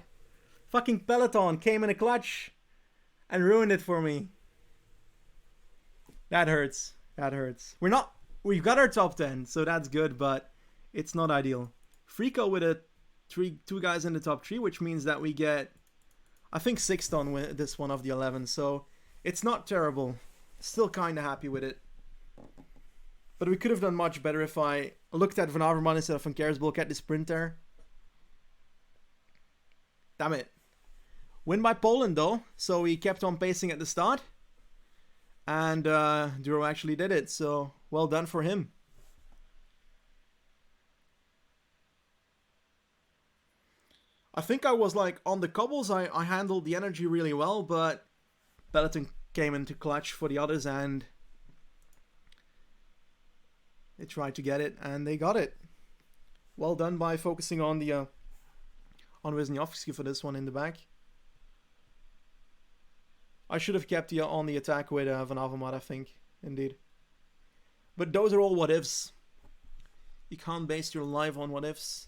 Speaker 1: Fucking Peloton came in a clutch and ruined it for me. That hurts. That hurts. We've got our top 10, so that's good, but it's not ideal. Frico with two guys in the top 3, which means that we get, I think, 6th on this one of the 11, so it's not terrible. Still kind of happy with it. But we could have done much better if I looked at Van Avermaet instead of Van Kersbolk at the sprint there. Damn it. Win by Poland though, so he kept on pacing at the start. And Duro actually did it, so well done for him. I think I was like on the cobbles, I handled the energy really well, but Peloton came into clutch for the others and they tried to get it and they got it. Well done by focusing on the on Wisniewski for this one in the back. I should have kept on the attack with Van Avermaet, I think, indeed. But those are all what ifs. You can't base your life on what ifs.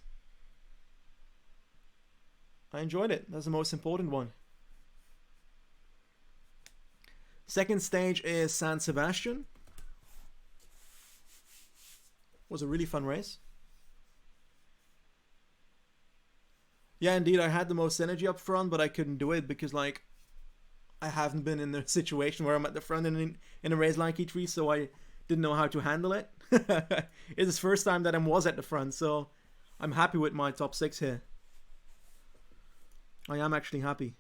Speaker 1: I enjoyed it. That's the most important one. Second stage is San Sebastian. Was a really fun race. Yeah, indeed, I had the most energy up front, but I couldn't do it because, like, I haven't been in a situation where I'm at the front in a race like E3, so I didn't know how to handle it. It's the first time that I was at the front, so I'm happy with my top 6 here. I am actually happy.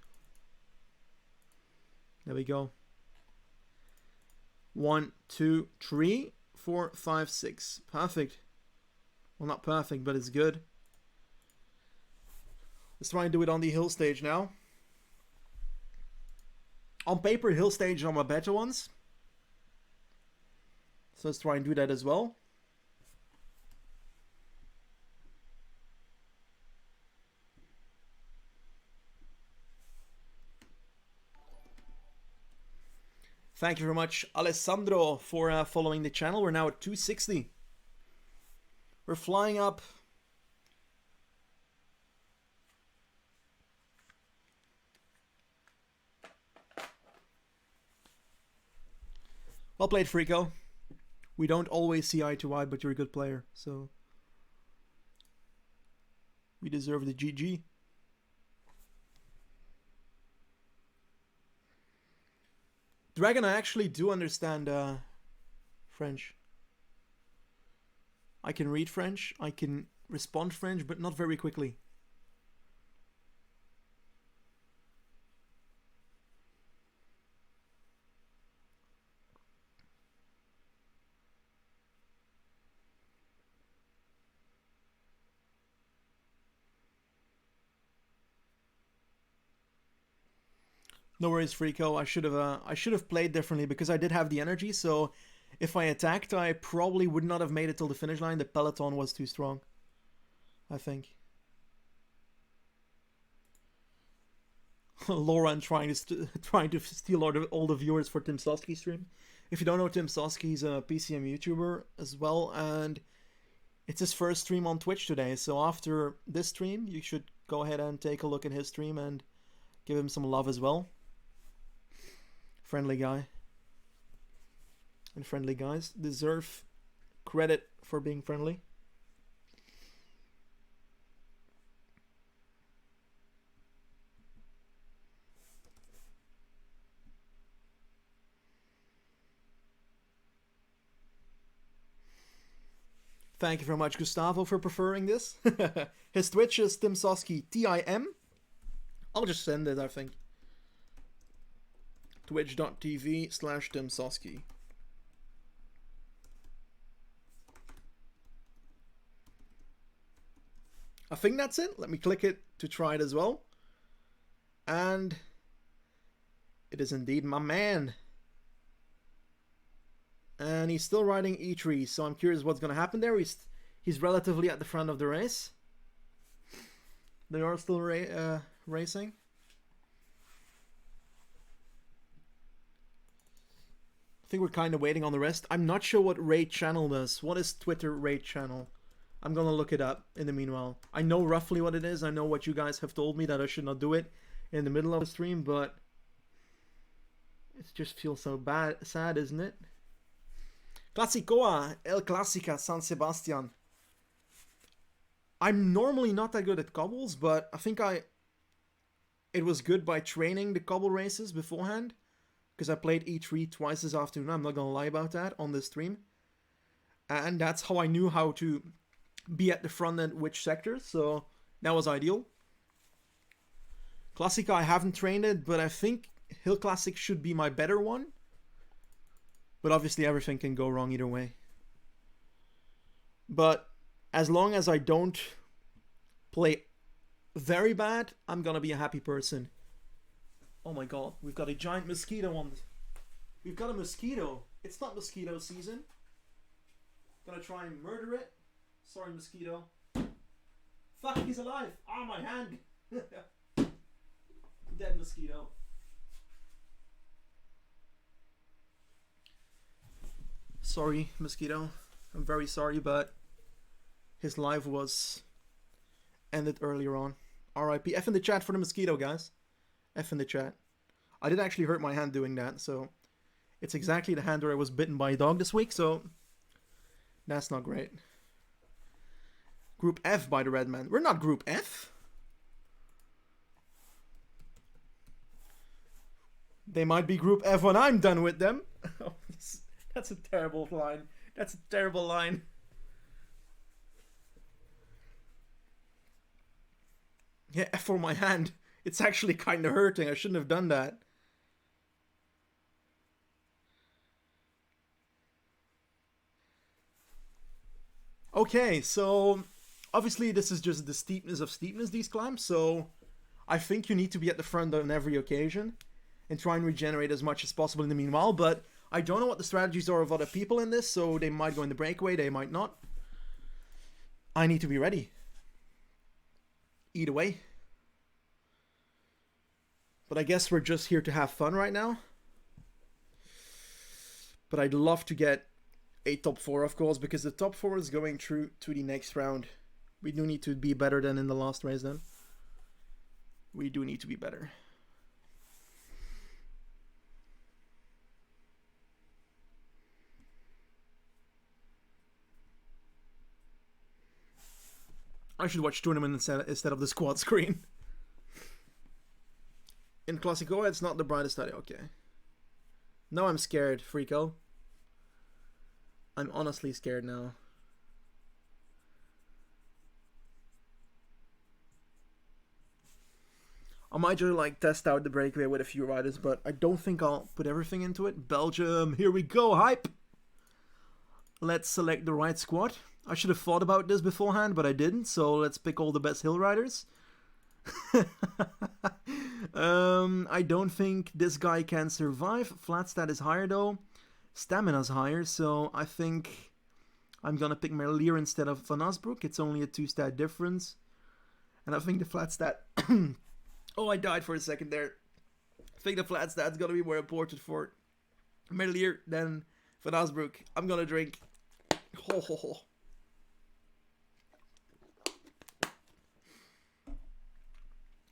Speaker 1: There we go. 1, 2, 3, 4, 5, 6. Perfect. Well, not perfect, but it's good. Let's try and do it on the hill stage now. On paper, hill stages are my better ones. So let's try and do that as well. Thank you very much, Alessandro, for following the channel. We're now at 260. We're flying up. Well played, Frico. We don't always see eye to eye, but you're a good player, so we deserve the GG. Dragon, I actually do understand French. I can read French, I can respond French, but not very quickly. No worries, Frico. I should have played differently because I did have the energy. So if I attacked, I probably would not have made it till the finish line. The peloton was too strong, I think. Lauren trying to steal all the viewers for Tim Sosky stream. If you don't know Tim Sosky, he's a PCM YouTuber as well, and it's his first stream on Twitch today. So after this stream, you should go ahead and take a look at his stream and give him some love as well. Friendly guy. And friendly guys deserve credit for being friendly. Thank you very much, Gustavo, for preferring this. His Twitch is Tim Sosky, TIM. I'll just send it, I think. Twitch.tv/Tim Sosky. I think that's it. Let me click it to try it as well. And it is indeed my man. And he's still riding E3, so I'm curious what's going to happen there. He's relatively at the front of the race. They are still racing. I think we're kind of waiting on the rest. I'm not sure what raid channel does. What is Twitter raid channel? I'm going to look it up in the meanwhile. I know roughly what it is. I know what you guys have told me, that I should not do it in the middle of the stream, but it just feels so sad, isn't it? Classicoa, El Clasica, San Sebastian. I'm normally not that good at cobbles, but I think it was good by training the cobble races beforehand, because I played E3 twice this afternoon. I'm not gonna lie about that on this stream, and that's how I knew how to be at the front end which sectors, so that was ideal. Classica, I haven't trained it, but I think Hill Classic should be my better one. But obviously everything can go wrong either way. But as long as I don't play very bad, I'm gonna be a happy person. Oh my god, we've got a giant mosquito on this. We've got a mosquito. It's not mosquito season. Gonna try and murder it. Sorry, mosquito. Fuck, he's alive. Ah, my hand. Dead mosquito. Sorry, mosquito. I'm very sorry, but his life was ended earlier on. R.I.P. F in the chat for the mosquito, guys. F in the chat. I did actually hurt my hand doing that, so it's exactly the hand where I was bitten by a dog this week, so that's not great. Group F by the red man. We're not Group F. They might be Group F when I'm done with them. That's a terrible line. That's a terrible line. Yeah, F for my hand. It's actually kind of hurting. I shouldn't have done that. Okay, so obviously this is just the steepness of steepness, these climbs, so I think you need to be at the front on every occasion and try and regenerate as much as possible in the meanwhile, but I don't know what the strategies are of other people in this, so they might go in the breakaway, they might not. I need to be ready. Either way. But I guess we're just here to have fun right now. But I'd love to get a top 4, of course, because the top 4 is going through to the next round. We do need to be better than in the last race then. We do need to be better. I should watch tournament instead of the squad screen. In Classico, it's not the brightest study. Okay. Now I'm scared, Freako. I'm honestly scared now. I might just like test out the breakaway with a few riders, but I don't think I'll put everything into it. Belgium, here we go, hype! Let's select the right squad. I should have thought about this beforehand, but I didn't, so let's pick all the best hill riders. I don't think this guy can survive. Flat stat is higher though. Stamina's higher, so I think I'm gonna pick Merlier instead of Van Asbroek. It's only a 2-stat difference. And I think the flat stat... Oh, I died for a second there. I think the flat stat's gonna be more important for Merlier than Van Asbroek. I'm gonna drink. Ho ho ho.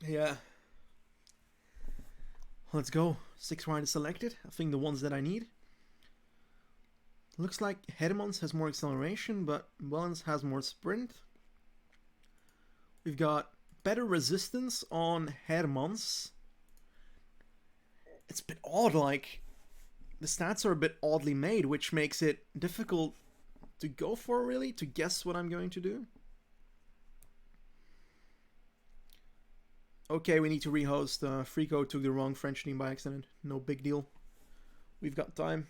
Speaker 1: Yeah. Let's go. 6 riders selected. I think the ones that I need. Looks like Hermans has more acceleration, but Wellens has more sprint. We've got better resistance on Hermans. It's a bit odd, like, the stats are a bit oddly made, which makes it difficult to go for, really, to guess what I'm going to do. Okay, we need to rehost. Freako took the wrong French name by accident. No big deal. We've got time.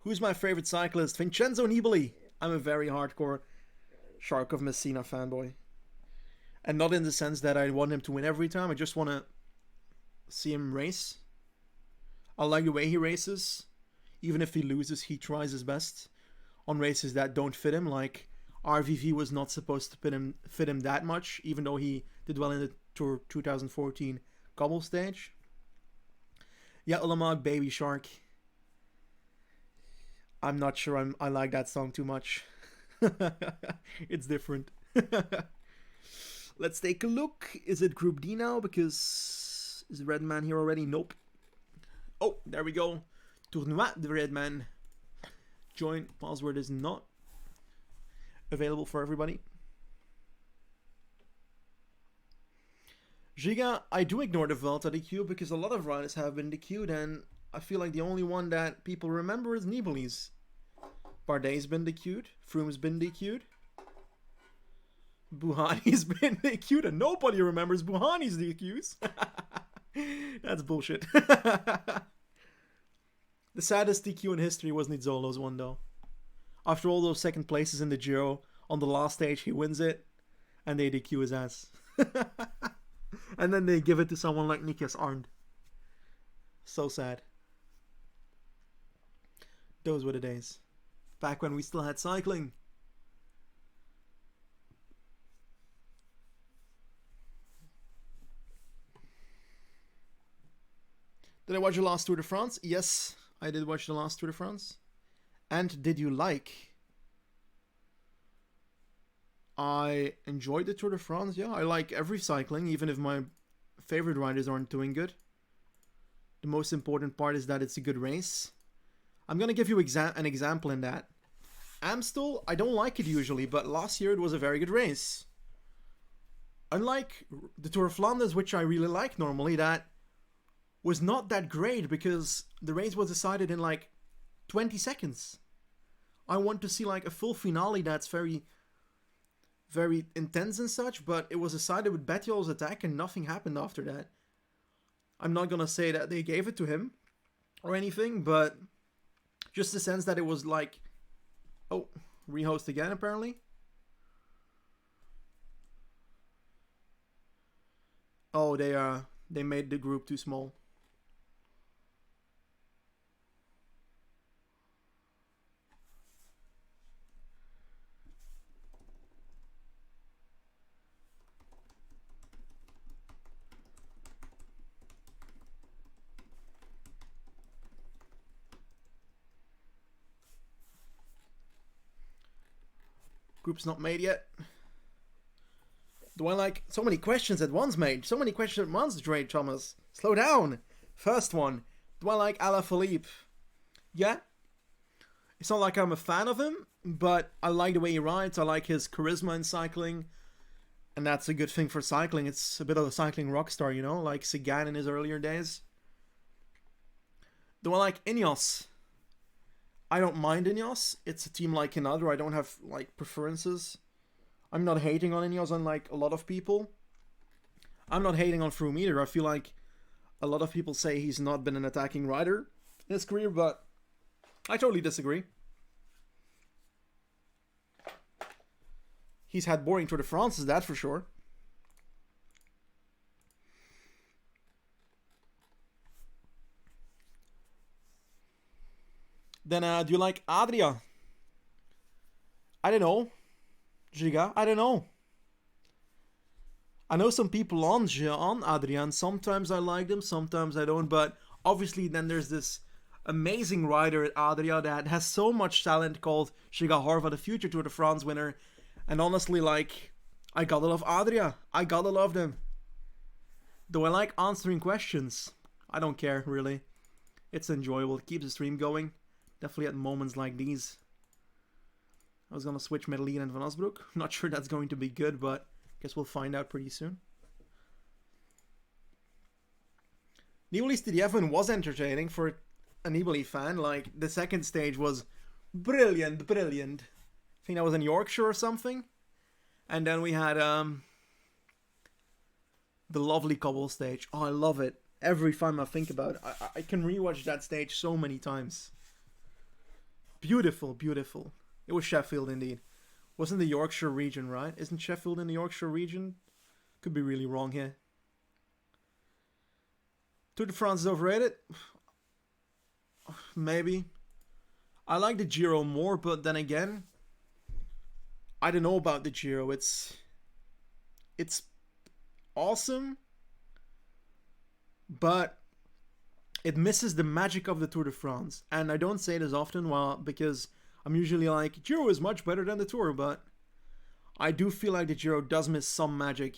Speaker 1: Who's my favorite cyclist? Vincenzo Nibali. I'm a very hardcore Shark of Messina fanboy. And not in the sense that I want him to win every time. I just want to see him race. I like the way he races. Even if he loses, he tries his best on races that don't fit him. Like RVV was not supposed to fit him that much, even though he did well in the Tour 2014 Cobble stage. Yeah, Ulamog, Baby Shark. I'm not sure I like that song too much. It's different. Let's take a look. Is it Group D now? Because is Redman here already? Nope. Oh, there we go. Tournoi de Redman. Join password is not available for everybody. Giga, I do ignore the Vuelta DQ because a lot of riders have been DQ'd, and I feel like the only one that people remember is Nibali's. Bardet's been DQ'd. Froome's been DQ'd. Buhani's been DQ'd, and nobody remembers Buhani's DQs. That's bullshit. The saddest DQ in history was Nizzolo's one, though. After all those second places in the Giro, on the last stage he wins it, and they DQ his ass. And then they give it to someone like Nikias Arndt. So sad. Those were the days. Back when we still had cycling. Did I watch the last Tour de France? Yes, I did watch the last Tour de France. And did you like? I enjoyed the Tour de France, yeah. I like every cycling, even if my favorite riders aren't doing good. The most important part is that it's a good race. I'm going to give you an example in that. Amstel, I don't like it usually, but last year it was a very good race. Unlike the Tour of Flanders, which I really like normally, that was not that great because the race was decided in like 20 seconds. I want to see like a full finale that's very intense and such, but it was decided with Bettiol's attack and nothing happened after that. I'm not gonna say that they gave it to him or anything, but just the sense that it was like, oh, rehost again apparently. Oh, they made the group too small. Group's not made yet. Do I like so many questions at once, mate? So many questions at once, Dre Thomas. Slow down. First one. Do I like Alaphilippe? Yeah. It's not like I'm a fan of him, but I like the way he rides. I like his charisma in cycling. And that's a good thing for cycling. It's a bit of a cycling rock star, you know, like Sagan in his earlier days. Do I like Ineos? I don't mind Ineos. It's a team like another. I don't have like preferences. I'm not hating on Ineos unlike a lot of people. I'm not hating on Froome either. I feel like a lot of people say he's not been an attacking rider in his career, but I totally disagree. He's had boring Tour de France, that's for sure. Then, do you like Adria? I don't know. Giga, I don't know. I know some people on Adria, and sometimes I like them, sometimes I don't, but obviously then there's this amazing rider at Adria that has so much talent called Giga Horvath, the future Tour de France winner. And honestly, like, I gotta love Adria. I gotta love them. Do I like answering questions? I don't care, really. It's enjoyable. It keeps the stream going. Definitely at moments like these. I was gonna switch Medellin and Van Osbroek. Not sure that's going to be good, but guess we'll find out pretty soon. Nibali Stuyvesant was entertaining for a Nibali fan. Like, the second stage was brilliant, brilliant. I think that was in Yorkshire or something. And then we had the lovely cobble stage. Oh, I love it. Every time I think about it, I can rewatch that stage so many times. Beautiful, beautiful. It was Sheffield indeed. Wasn't the Yorkshire region, right? Isn't Sheffield in the Yorkshire region? Could be really wrong here. Tour de France is overrated? Maybe. I like the Giro more, but then again, I don't know about the Giro. It's awesome, but it misses the magic of the Tour de France. And I don't say this often, well, because I'm usually like, Giro is much better than the Tour, but I do feel like the Giro does miss some magic.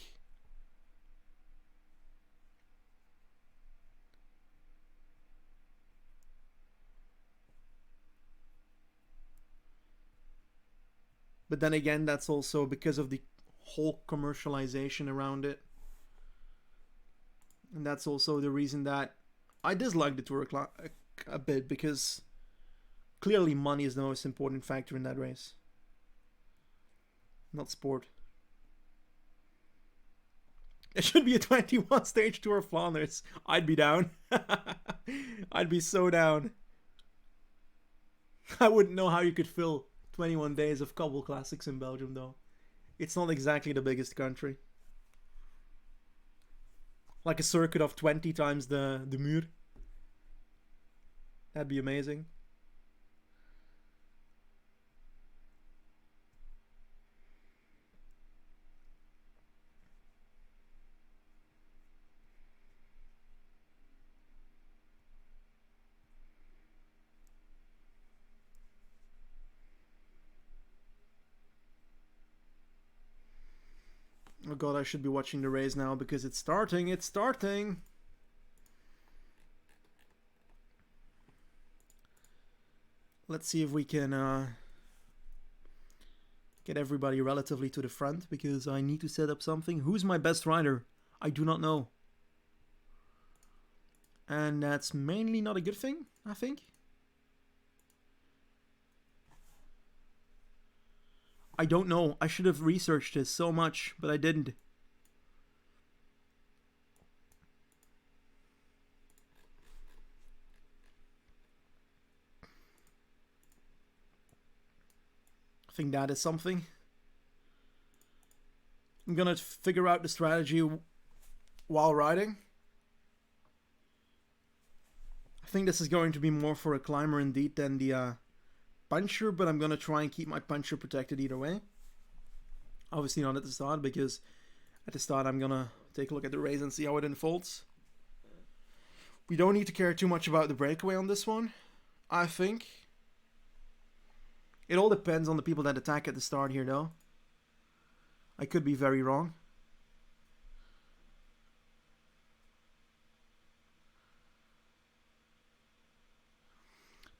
Speaker 1: But then again, that's also because of the whole commercialization around it. And that's also the reason that I dislike the Tour a bit, because clearly money is the most important factor in that race. Not sport. It should be a 21 stage Tour of Flanders. I'd be down. I'd be so down. I wouldn't know how you could fill 21 days of cobble classics in Belgium, though. It's not exactly the biggest country. Like a circuit of 20 times the Muur. That'd be amazing. Oh god, I should be watching the race now because it's starting. It's starting. Let's see if we can get everybody relatively to the front, because I need to set up something. Who's my best rider? I do not know. And that's mainly not a good thing, I think. I don't know. I should have researched this so much, but I didn't. I think that is something. I'm gonna figure out the strategy while riding. I think this is going to be more for a climber indeed than the puncher, but I'm gonna try and keep my puncher protected either way. Obviously not at the start, because at the start I'm gonna take a look at the race and see how it unfolds. We don't need to care too much about the breakaway on this one, I think. It all depends on the people that attack at the start here, though. I could be very wrong.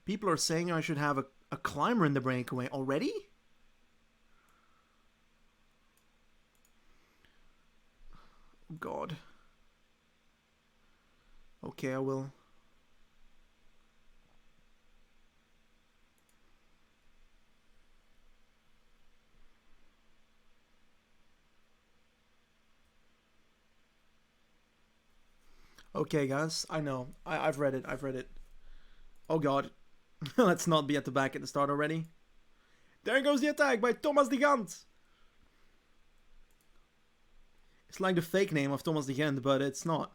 Speaker 1: People are saying I should have a climber in the breakaway already? Oh God. Okay, I will. Okay, guys, I know. I've read it. I've read it. Oh God. Let's not be at the back at the start already. There goes the attack by Thomas de Gant. It's like the fake name of Thomas de Gent, but it's not.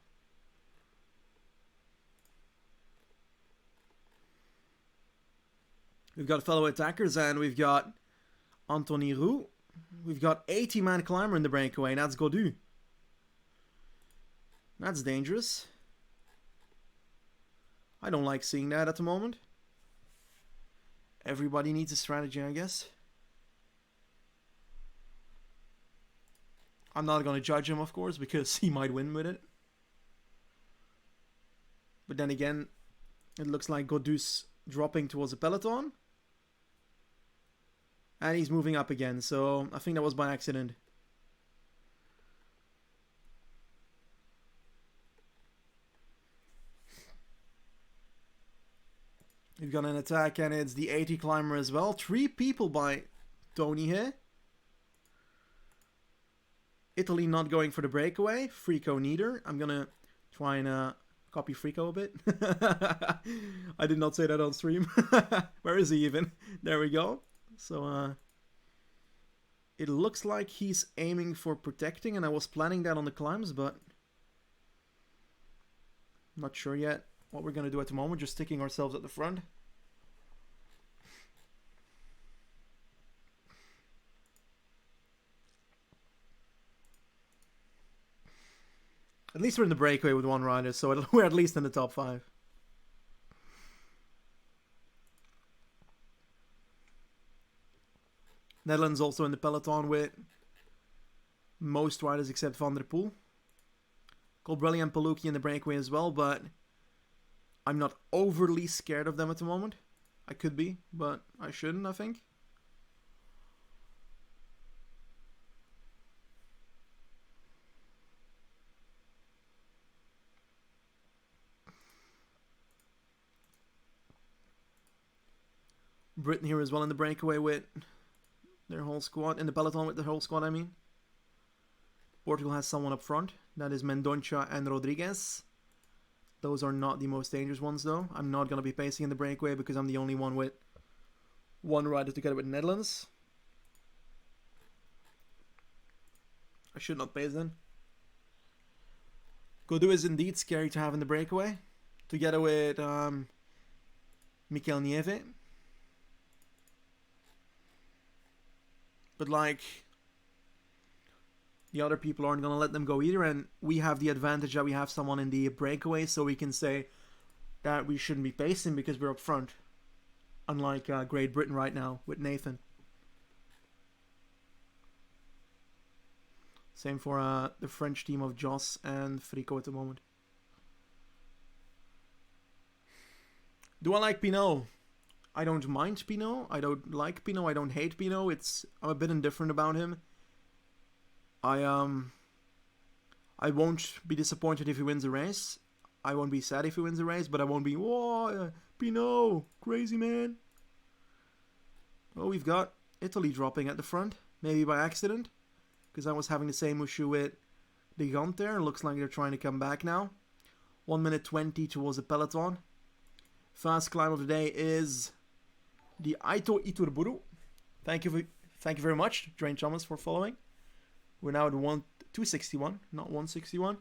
Speaker 1: We've got fellow attackers and we've got Anthony Roux. We've got 80-man climber in the breakaway, and that's Godu. That's dangerous. I don't like seeing that at the moment. Everybody needs a strategy, I guess. I'm not going to judge him, of course, because he might win with it. But then again, it looks like Godu's dropping towards a peloton. And he's moving up again, so I think that was by accident. We've got an attack, and it's the 80 climber as well. 3 people by Tony here. Italy not going for the breakaway. Frico neither. I'm gonna try and copy Frico a bit. I did not say that on stream. Where is he even? There we go. So it looks like he's aiming for protecting, and I was planning that on the climbs, but I'm not sure yet what we're gonna do at the moment. Just sticking ourselves at the front. At least we're in the breakaway with 1 rider, so we're at least in the top 5. Netherlands also in the peloton with most riders except Van der Poel. Colbrelli and Palucci in the breakaway as well, but I'm not overly scared of them at the moment. I could be, but I shouldn't, I think. Britain here as well in the breakaway with their whole squad. In the peloton with the whole squad, I mean. Portugal has someone up front. That is Mendonça and Rodriguez. Those are not the most dangerous ones, though. I'm not going to be pacing in the breakaway because I'm the only one with 1 rider together with Netherlands. I should not pace then. Godu is indeed scary to have in the breakaway. Together with Mikel Nieve. But like, the other people aren't going to let them go either, and we have the advantage that we have someone in the breakaway, so we can say that we shouldn't be pacing because we're up front. Unlike Great Britain right now with Nathan. Same for the French team of Joss and Frico at the moment. Do I like Pinot? I don't mind Pinot. I don't like Pinot. I don't hate Pinot. I'm a bit indifferent about him. I won't be disappointed if he wins a race. I won't be sad if he wins a race, but I won't be, whoa, Pinot, crazy man. Oh, we've got Italy dropping at the front, maybe by accident, because I was having the same issue with De Gant there. Looks like they're trying to come back now. 1 minute 20 towards the peloton. Fast climb of the day is the Aito Iturburu. Thank you very much, Drain Thomas, for following. We're now at 261, not 161.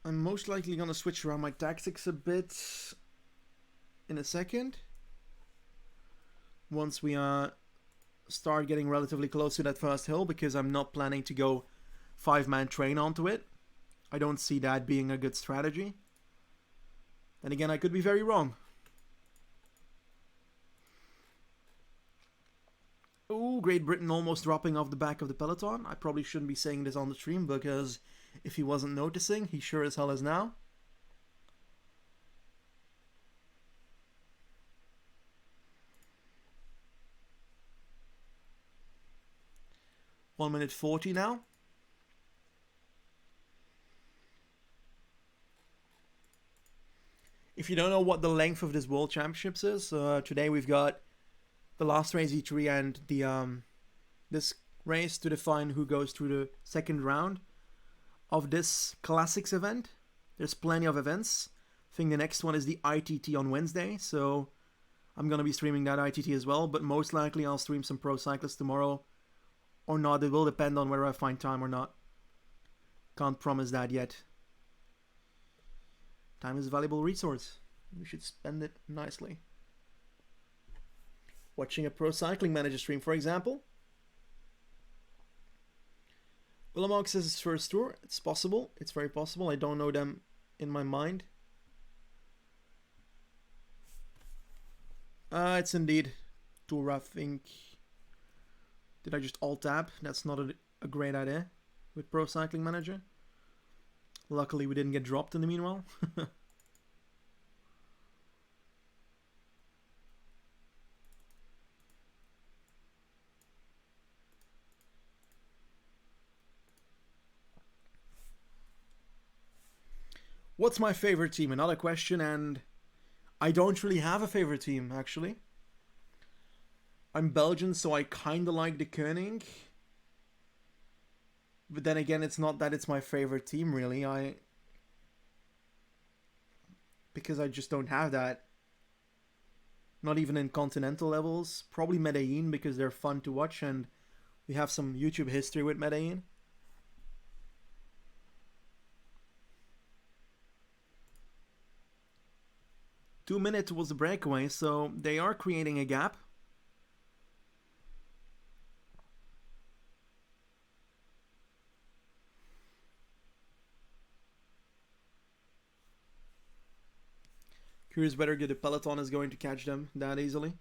Speaker 1: I'm most likely going to switch around my tactics a bit in a second. Once we start getting relatively close to that first hill, because I'm not planning to go 5-man train onto it. I don't see that being a good strategy. Then again, I could be very wrong. Ooh, Great Britain almost dropping off the back of the peloton. I probably shouldn't be saying this on the stream because if he wasn't noticing, he sure as hell is now. (1 minute 40 now. If you don't know what the length of this World Championships is, today we've got the last race E3 and the this race to define who goes through the second round of this Classics event. There's plenty of events. I think the next one is the ITT on Wednesday, so I'm going to be streaming that ITT as well, but most likely I'll stream some Pro Cyclists tomorrow or not. It will depend on whether I find time or not. Can't promise that yet. Time is a valuable resource. We should spend it nicely. Watching a Pro Cycling Manager stream, for example. Willemog says his first tour. It's possible. It's very possible. I don't know them in my mind. It's indeed tour, I think. Did I just alt-tab? That's not a great idea with Pro Cycling Manager. Luckily, we didn't get dropped in the meanwhile. What's my favorite team? Another question, and I don't really have a favorite team, actually. I'm Belgian, so I kinda like the Koenig. But then again, it's not that it's my favorite team, really. Because I just don't have that. Not even in continental levels. Probably Medellin, because they're fun to watch, and we have some YouTube history with Medellin. Two minutes was the breakaway, so they are creating a gap. Curious whether the peloton is going to catch them that easily.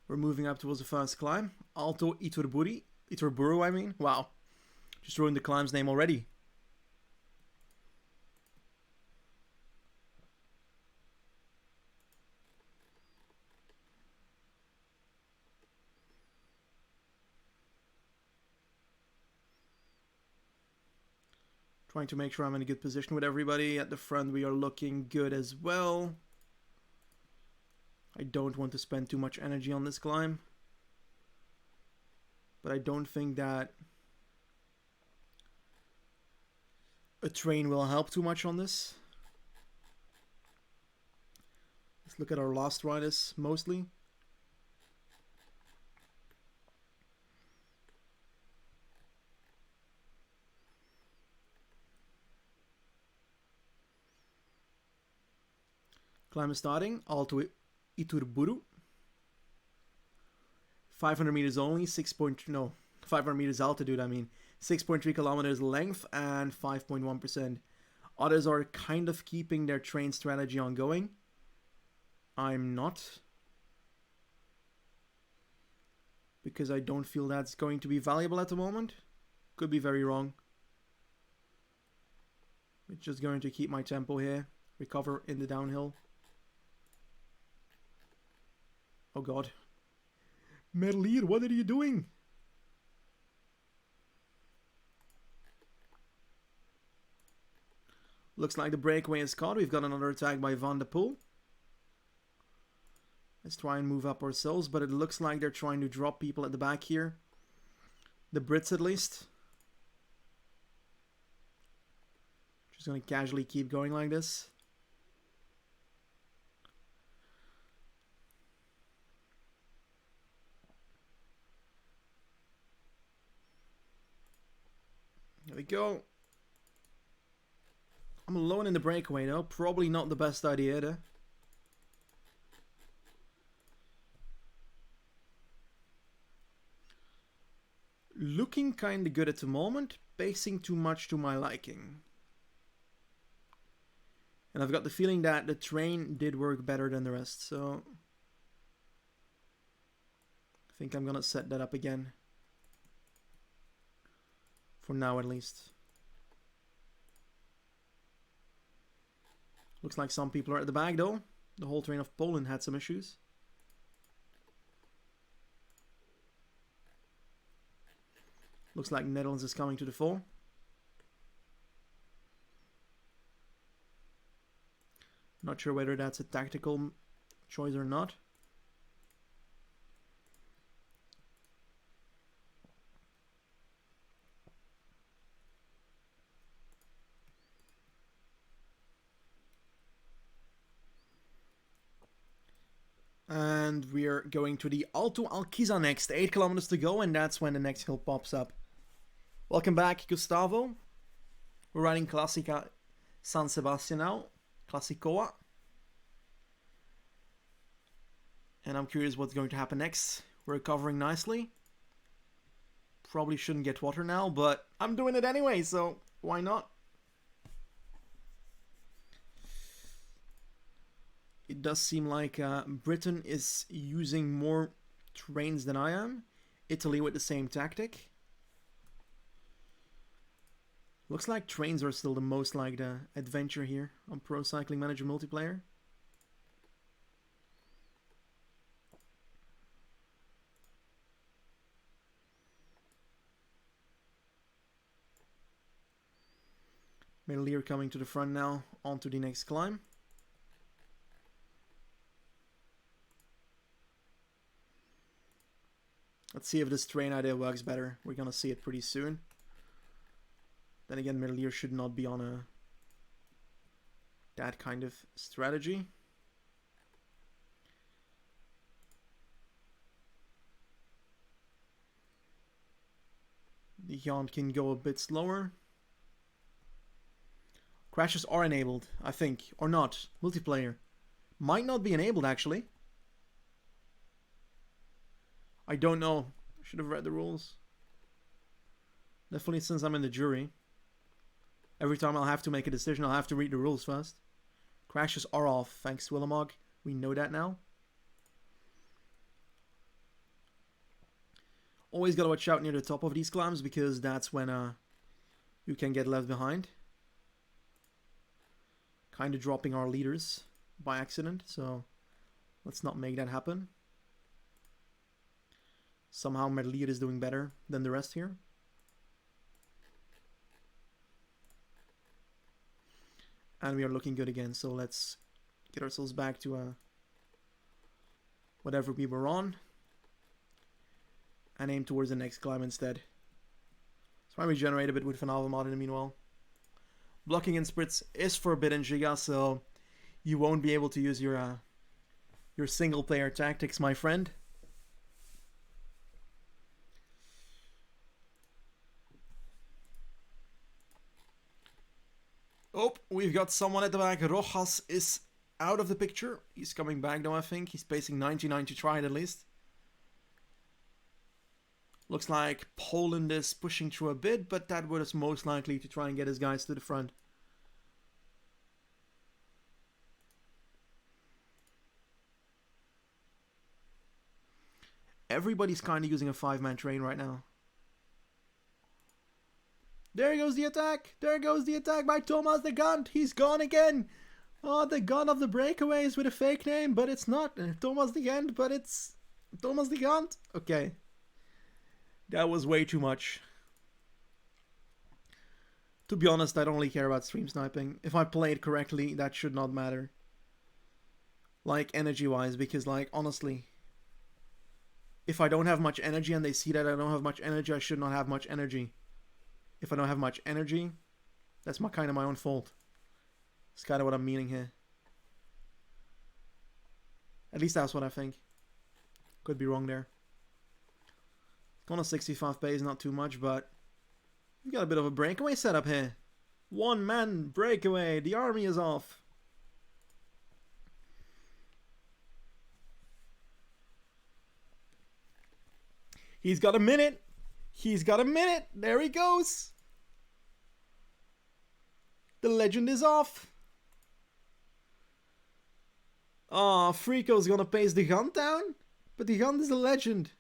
Speaker 1: We're moving up towards the first climb. Alto Iturburu, I mean. Wow. Just ruined the climb's name already. Trying to make sure I'm in a good position with everybody. At the front, we are looking good as well. I don't want to spend too much energy on this climb. But I don't think that a train will help too much on this. Let's look at our last riders mostly. Climb is starting. Alto Iturburu. 500 meters only, 500 meters altitude, I mean. 6.3 kilometers length and 5.1%. Others are kind of keeping their train strategy ongoing. I'm not. Because I don't feel that's going to be valuable at the moment. Could be very wrong. It's just going to keep my tempo here. Recover in the downhill. Oh god. Merlier, what are you doing? Looks like the breakaway is caught. We've got another attack by Van der Poel. Let's try and move up ourselves, but it looks like they're trying to drop people at the back here. The Brits at least. Just gonna casually keep going like this. There we go. I'm alone in the breakaway though. Probably not the best idea there. Looking kinda good at the moment. Pacing too much to my liking. And I've got the feeling that the train did work better than the rest, so I think I'm gonna set that up again. For now, at least. Looks like some people are at the back, though. The whole train of Poland had some issues. Looks like Netherlands is coming to the fore. Not sure whether that's a tactical choice or not. And we're going to the Alto Alquiza next. 8 kilometers to go, and that's when the next hill pops up. Welcome back, Gustavo. We're riding Classica San Sebastian now. Classicoa. And I'm curious what's going to happen next. We're recovering nicely. Probably shouldn't get water now, but I'm doing it anyway, so why not? It does seem like Britain is using more trains than I am. Italy with the same tactic. Looks like trains are still the most liked adventure here on Pro Cycling Manager multiplayer. Medalier coming to the front now, onto the next climb. Let's see if this train idea works better. We're gonna see it pretty soon. Then again, Medalier should not be on that kind of strategy. The Yant can go a bit slower. Crashes are enabled, I think, or not. Multiplayer might not be enabled, actually. I don't know. I should have read the rules. Definitely, since I'm in the jury. Every time I'll have to make a decision, I'll have to read the rules first. Crashes are off, thanks to Willemog. We know that now. Always gotta watch out near the top of these climbs, because that's when you can get left behind. Kind of dropping our leaders by accident, so let's not make that happen. Somehow Medalier is doing better than the rest here. And we are looking good again, so let's get ourselves back to whatever we were on. And aim towards the next climb instead. So I regenerate a bit with Van Avermaet in the meanwhile. Blocking in sprints is forbidden, Giga, so you won't be able to use your single player tactics, my friend. Oh, we've got someone at the back. Rojas is out of the picture. He's coming back though, I think. He's pacing 99 to try it at least. Looks like Poland is pushing through a bit, but that was most likely to try and get his guys to the front. Everybody's kind of using a 5-man train right now. There goes the attack! There goes the attack by Thomas the Gant! He's gone again! Oh, the gun of the breakaways with a fake name, but it's not Thomas the Gant, but it's Thomas the Gant. Okay. That was way too much. To be honest, I don't really care about stream sniping. If I play it correctly, that should not matter. Like, energy-wise, because, like, honestly, if I don't have much energy and they see that I don't have much energy, I should not have much energy. If I don't have much energy, That's kind of my own fault. It's kind of what I'm meaning here. At least that's what I think. Could be wrong there. Going on 65 pace, not too much, but we've got a bit of a breakaway setup here. One man breakaway. The army is off. He's got a minute. He's got a minute. There he goes. The legend is off. Oh, Frico's gonna pace the gun down. But the gun is a legend.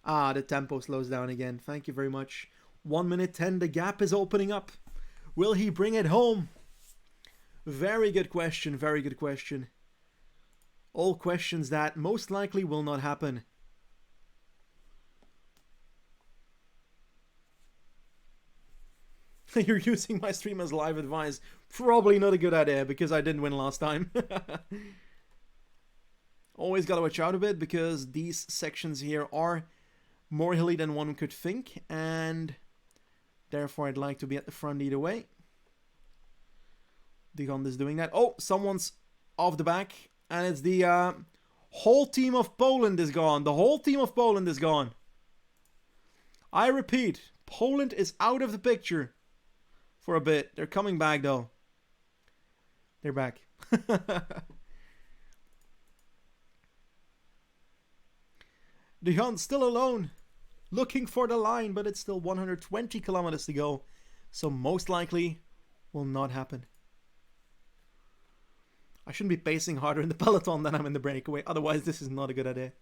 Speaker 1: Ah, the tempo slows down again. Thank you very much. 1 minute 10. The gap is opening up. Will he bring it home? Very good question. Very good question. All questions that most likely will not happen. You're using my stream as live advice. Probably not a good idea because I didn't win last time. Always gotta watch out a bit because these sections here are more hilly than one could think, and therefore I'd like to be at the front either way. The Honda's doing that. Oh, someone's off the back, and it's the whole team of Poland is gone. The whole team of Poland is gone. I repeat, Poland is out of the picture for a bit. They're coming back though. They're back. De Hunt's still alone, looking for the line, but it's still 120 kilometers to go, so most likely will not happen. I shouldn't be pacing harder in the peloton than I'm in the breakaway, otherwise this is not a good idea.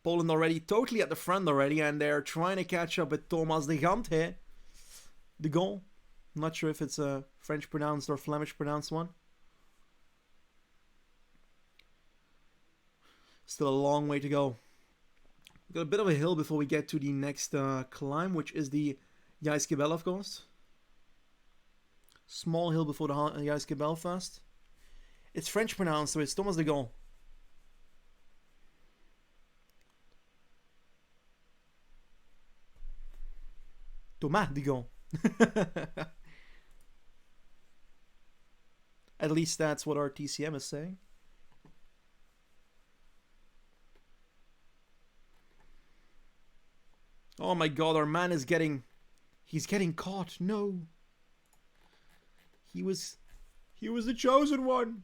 Speaker 1: Poland already totally at the front already, and they're trying to catch up with Thomas de Gant here. De Gaulle. I'm not sure if it's a French pronounced or Flemish pronounced one. Still a long way to go. We've got a bit of a hill before we get to the next climb, which is the Jaiskebel, of course. Small hill before the Jaiskebel first. It's French pronounced, so it's Thomas de Gaulle. Thomas de Gaulle. At least that's what our TCM is saying. Oh my god, our man is getting... He's getting caught. No. He was the chosen one.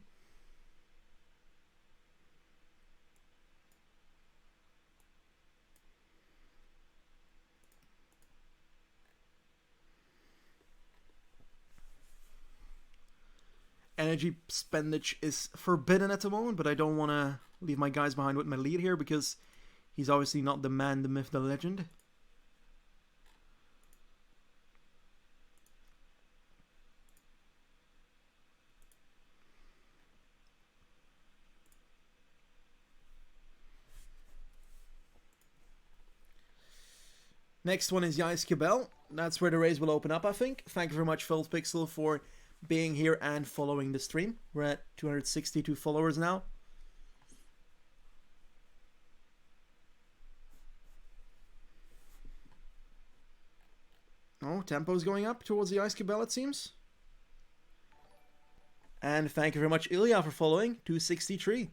Speaker 1: Energy spendage is forbidden at the moment, but I don't want to leave my guys behind with my lead here because he's obviously not the man, the myth, the legend. Next one is Jaiskebel. That's where the race will open up, I think. Thank you very much, PhilPixel, for being here and following the stream. We're at 262 followers now. Oh, tempo's going up towards the Jaiskebel, it seems. And thank you very much, Ilya, for following. 263.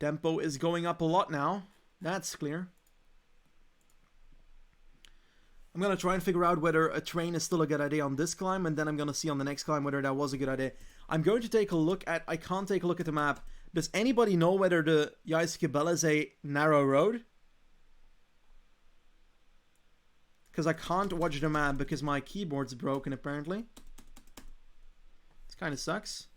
Speaker 1: Tempo is going up a lot now. That's clear. I'm going to try and figure out whether a train is still a good idea on this climb, and then I'm going to see on the next climb whether that was a good idea. I'm going to take a look at... I can't take a look at the map. Does anybody know whether the Jaiskebel is a narrow road? Because I can't watch the map because my keyboard's broken, apparently. This kind of sucks.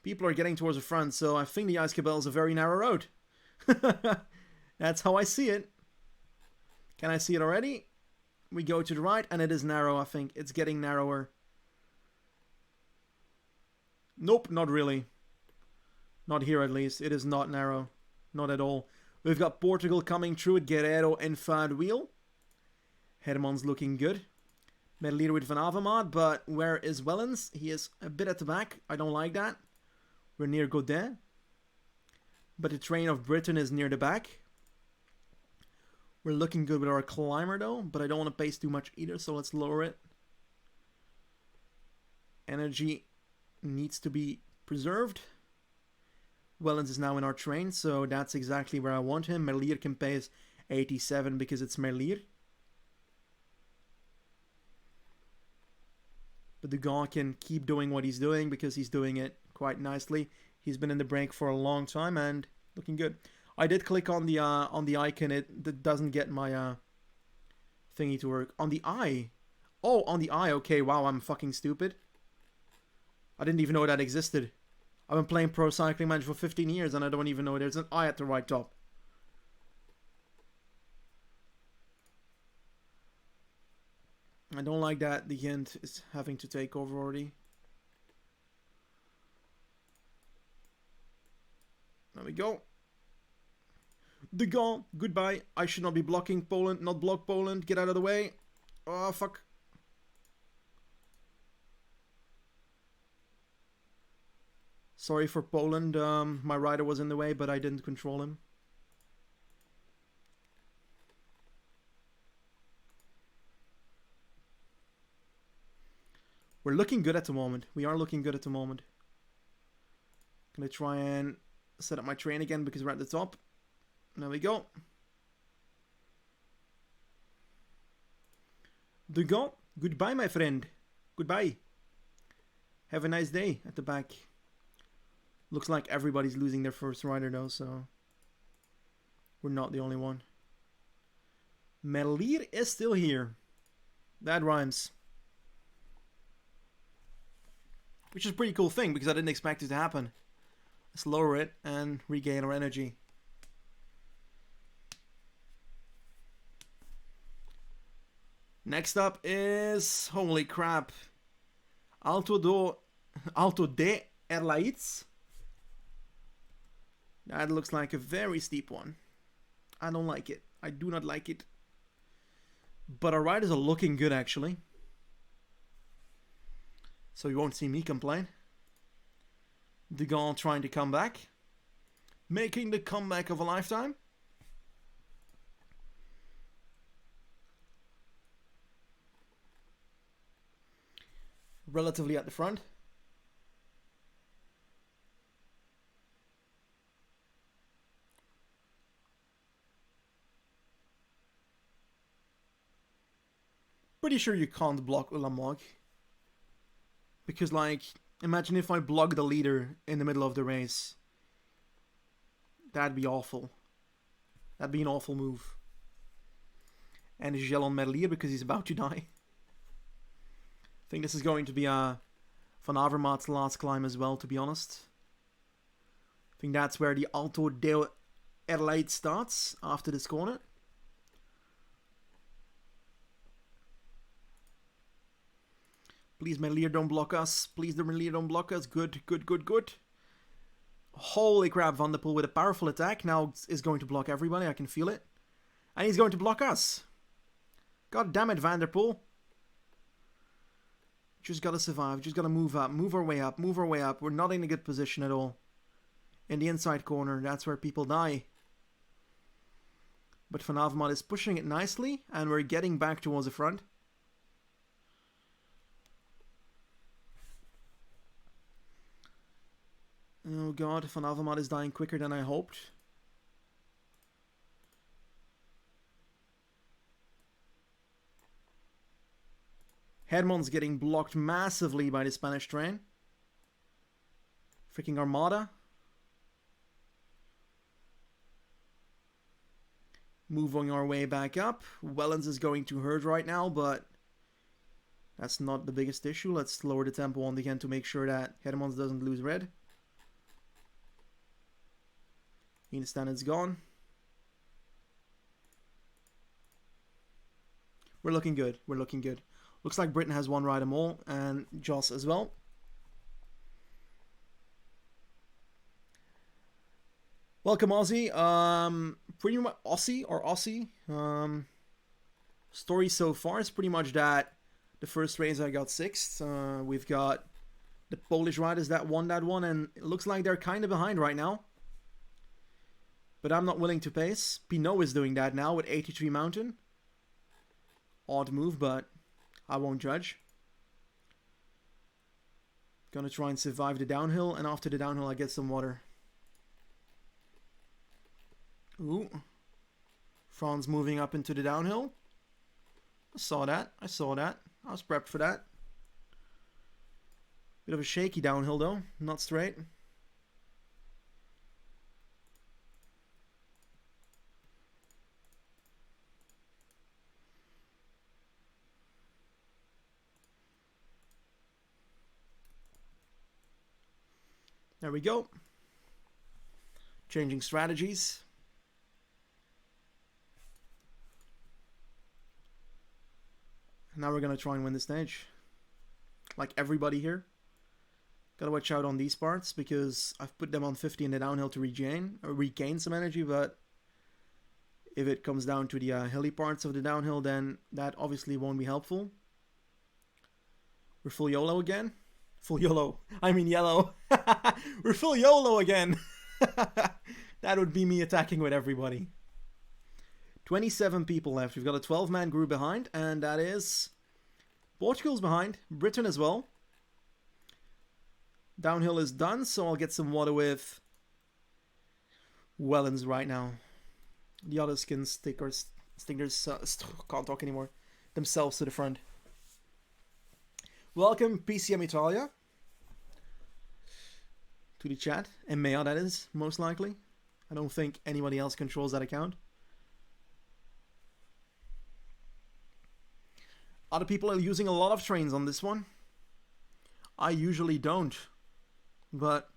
Speaker 1: People are getting towards the front, so I think the Jaiskebel is a very narrow road. That's how I see it. Can I see it already? We go to the right, and it is narrow, I think. It's getting narrower. Nope, not really. Not here, at least. It is not narrow. Not at all. We've got Portugal coming through with Guerrero in third wheel. Herman's looking good. Middle leader with Van Avermaet, but where is Wellens? He is a bit at the back. I don't like that. We're near Godin. But the train of Britain is near the back. We're looking good with our climber though, but I don't want to pace too much either, so let's lower it. Energy needs to be preserved. Wellens is now in our train, so that's exactly where I want him. Merlier can pace 87 because it's Merlier. But Dugong can keep doing what he's doing because he's doing it quite nicely. He's been in the break for a long time and looking good. I did click on the icon. It doesn't get my thingy to work. On the eye. Oh, on the eye. Okay, wow, I'm fucking stupid. I didn't even know that existed. I've been playing Pro Cycling Manager for 15 years and I don't even know there's an eye at the right top. I don't like that the hint is having to take over already. There we go. Dugong, goodbye. I should not be blocking Poland, not block Poland. Get out of the way. Oh, fuck. Sorry for Poland. My rider was in the way, but I didn't control him. We're looking good at the moment. We are looking good at the moment. Gonna try and set up my train again because we're at the top. There we go. Dugong, goodbye, my friend. Goodbye. Have a nice day at the back. Looks like everybody's losing their first rider though, so we're not the only one. Merlier is still here. That rhymes. Which is a pretty cool thing because I didn't expect it to happen. Let's lower it and regain our energy. Next up is, holy crap, Alto de Erlaitz. That looks like a very steep one. I don't like it. I do not like it. But our riders are looking good actually. So you won't see me complain. Dugong trying to come back. Making the comeback of a lifetime. Relatively at the front. Pretty sure you can't block Ulamog. Because, like, imagine if I block the leader in the middle of the race. That'd be awful. That'd be an awful move. And a gel on Merlier because he's about to die. I think this is going to be Van Avermaet's last climb as well, to be honest. I think that's where the Alto de Erlaitz starts after this corner. Please, Merlier, don't block us. Please, the Merlier, don't block us. Good, good, good, good. Holy crap, Van der Poel with a powerful attack. Now is going to block everybody. I can feel it. And he's going to block us. God damn it, Van der Poel. Just gotta survive. Just gotta move up. Move our way up. Move our way up. We're not in a good position at all. In the inside corner. That's where people die. But Van Avermaet is pushing it nicely. And we're getting back towards the front. Oh god, Van Avermaet is dying quicker than I hoped. Hermon's getting blocked massively by the Spanish train. Freaking Armada. Moving our way back up. Wellens is going to hurt right now, but that's not the biggest issue. Let's lower the tempo on the end to make sure that Hermons doesn't lose red. Instant is gone. We're looking good. We're looking good. Looks like Britain has one rider more and Joss as well. Welcome, Aussie. Pretty much Aussie. Story so far is pretty much that the first race I got 6th. We've got the Polish riders that won that one, and it looks like they're kind of behind right now. But I'm not willing to pace. Pinot is doing that now with 83 Mountain. Odd move, but I won't judge. Gonna try and survive the downhill, and after the downhill I get some water. Ooh. Franz moving up into the downhill. I saw that. I was prepped for that. Bit of a shaky downhill though, not straight. There we go. Changing strategies. Now we're gonna try and win the stage. Like everybody here. Gotta watch out on these parts because I've put them on 50 in the downhill to regain some energy, but if it comes down to the hilly parts of the downhill, then that obviously won't be helpful. We're full YOLO again. Full YOLO. I mean yellow. We're full YOLO again. That would be me attacking with everybody. 27 people left. We've got a 12-man group behind, and that is Portugal's behind. Britain as well. Downhill is done, so I'll get some water with Wellens right now. The other stingers can't talk anymore. Themselves to the front. Welcome, PCM Italia. To the chat. And Mea, that is, most likely. I don't think anybody else controls that account. Other people are using a lot of trains on this one. I usually don't. But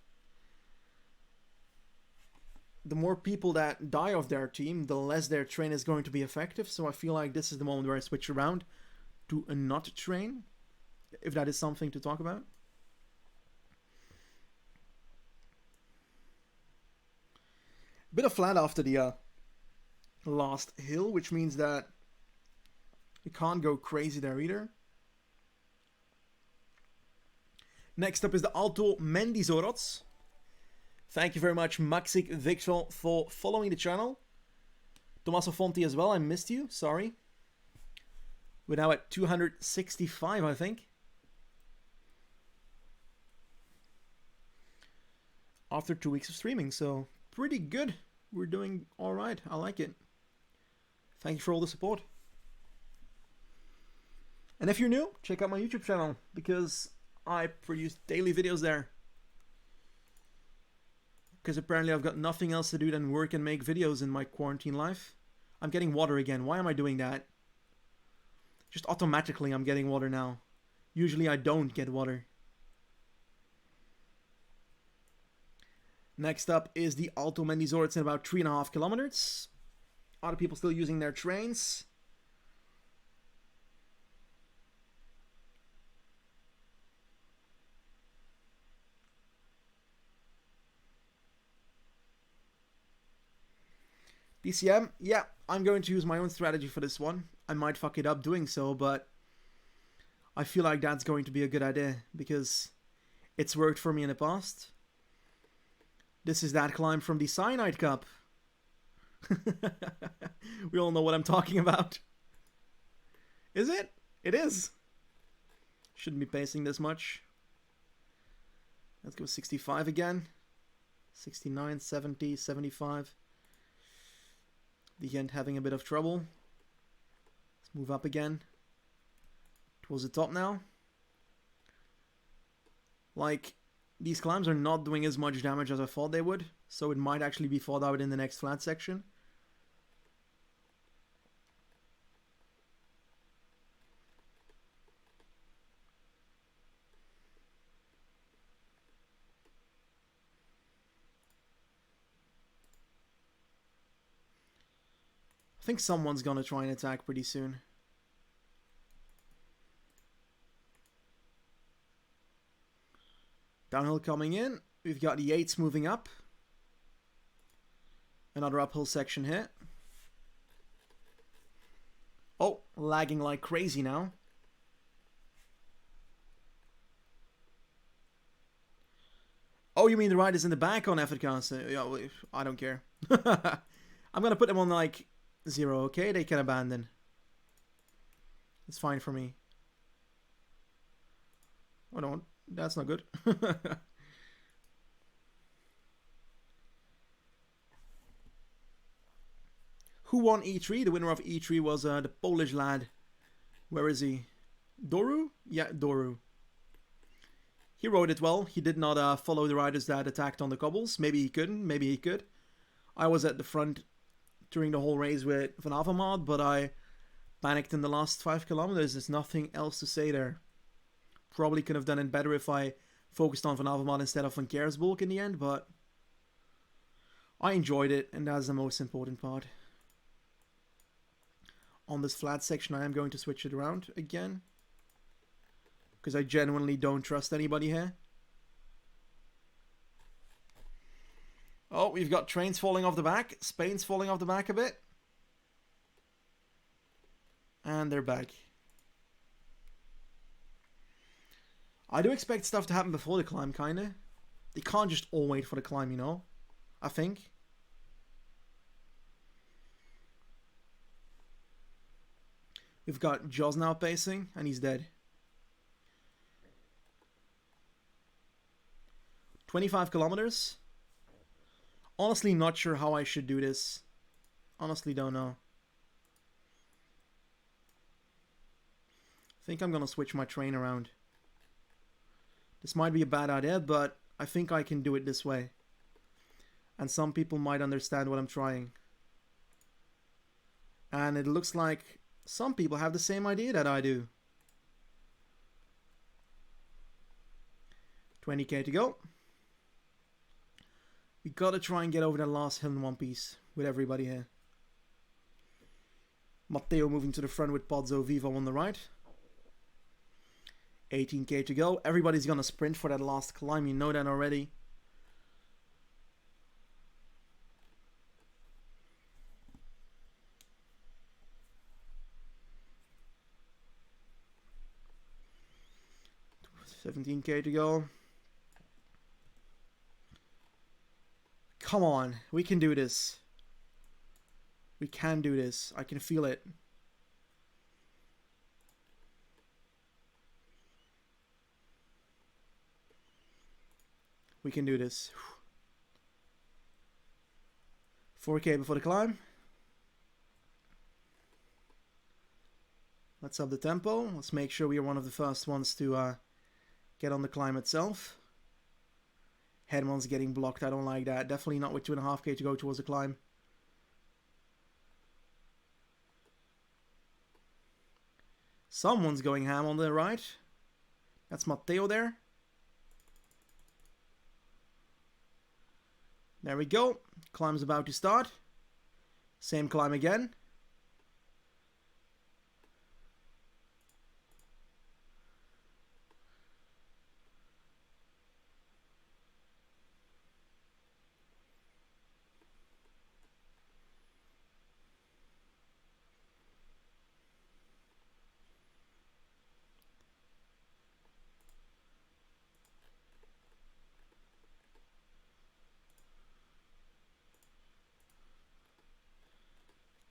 Speaker 1: the more people that die of their team, the less their train is going to be effective. So I feel like this is the moment where I switch around to a not train. If that is something to talk about. Bit of flat after the last hill, which means that you can't go crazy there either. Next up is the Alto Mendizorroz. Thank you very much, Maxik Victor, for following the channel. Tommaso Fonti as well, I missed you, sorry. We're now at 265, I think. After 2 weeks of streaming, so pretty good. We're doing alright, I like it. Thank you for all the support. And if you're new, check out my YouTube channel, because I produce daily videos there. Because apparently I've got nothing else to do than work and make videos in my quarantine life. I'm getting water again. Why am I doing that? Just automatically I'm getting water now. Usually I don't get water. Next up is the Alto Mendizorroz. It's in about 3.5 kilometers. Other people still using their trains. PCM, yeah, I'm going to use my own strategy for this one. I might fuck it up doing so, but I feel like that's going to be a good idea because it's worked for me in the past. This is that climb from the Cyanide Cup. We all know what I'm talking about. Is it? It is. Shouldn't be pacing this much. Let's go 65 again. 69, 70, 75. The end having a bit of trouble. Let's move up again. Towards the top now. Like, these climbs are not doing as much damage as I thought they would, so it might actually be fought out in the next flat section. I think someone's gonna try and attack pretty soon. Downhill coming in. We've got the Yates moving up. Another uphill section here. Oh, lagging like crazy now. Oh, you mean the riders in the back on Effortcast? Yeah, I don't care. I'm gonna put them on like 0, okay? They can abandon. It's fine for me. Oh no, that's not good. Who won E3? The winner of E3 was the Polish lad. Where is he? Doru? Yeah, Doru. He rode it well. He did not follow the riders that attacked on the cobbles. Maybe he couldn't. Maybe he could. I was at the front during the whole race with Van Avermaet, but I panicked in the last 5 kilometers. There's nothing else to say there. Probably could have done it better if I focused on Van Avermaet instead of Van Kersbulk in the end, but I enjoyed it, and that's the most important part. On this flat section, I am going to switch it around again, because I genuinely don't trust anybody here. Oh, we've got trains falling off the back. Spain's falling off the back a bit. And they're back. I do expect stuff to happen before the climb, kinda. They can't just all wait for the climb, you know? I think. We've got Jaws now pacing, and he's dead. 25 kilometers. Honestly, not sure how I should do this. Honestly, don't know. I think I'm gonna switch my train around. This might be a bad idea, but I think I can do it this way. And some people might understand what I'm trying. And it looks like some people have the same idea that I do. 20k to go. We gotta try and get over that last hill in one piece with everybody here. Matteo moving to the front with Pozzo Vivo on the right. 18k to go. Everybody's gonna sprint for that last climb, you know that already. $17k to go. Come on, we can do this. We can do this. I can feel it. We can do this. 4k before the climb. Let's up the tempo. Let's make sure we are one of the first ones to get on the climb itself. Headman's getting blocked. I don't like that. Definitely not with 2.5k to go towards the climb. Someone's going ham on the right. That's Matteo there. There we go. Climb's about to start. Same climb again.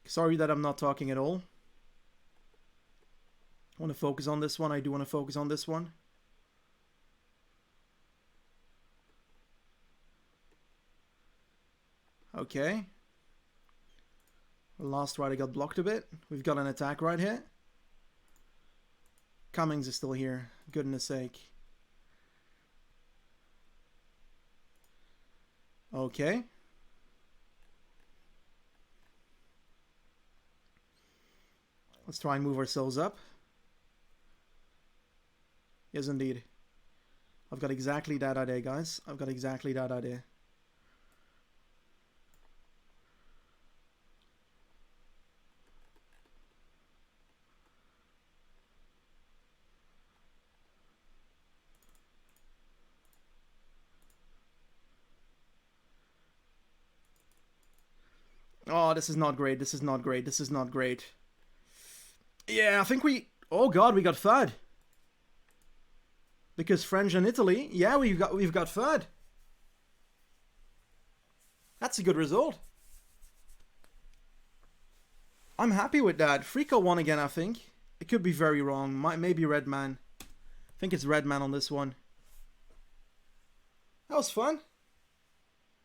Speaker 1: Sorry that I'm not talking at all. I want to focus on this one. I do want to focus on this one. Okay. The last rider got blocked a bit. We've got an attack right here. Cummings is still here. Goodness sake. Okay. Let's try and move ourselves up. Yes, indeed. I've got exactly that idea, guys. I've got exactly that idea. Oh, this is not great. This is not great. This is not great. Yeah, I think we... Oh god, we got third. Because French and Italy... Yeah, we've got third. That's a good result. I'm happy with that. Frico won again, I think. It could be very wrong. Maybe Redman. I think it's Redman on this one. That was fun.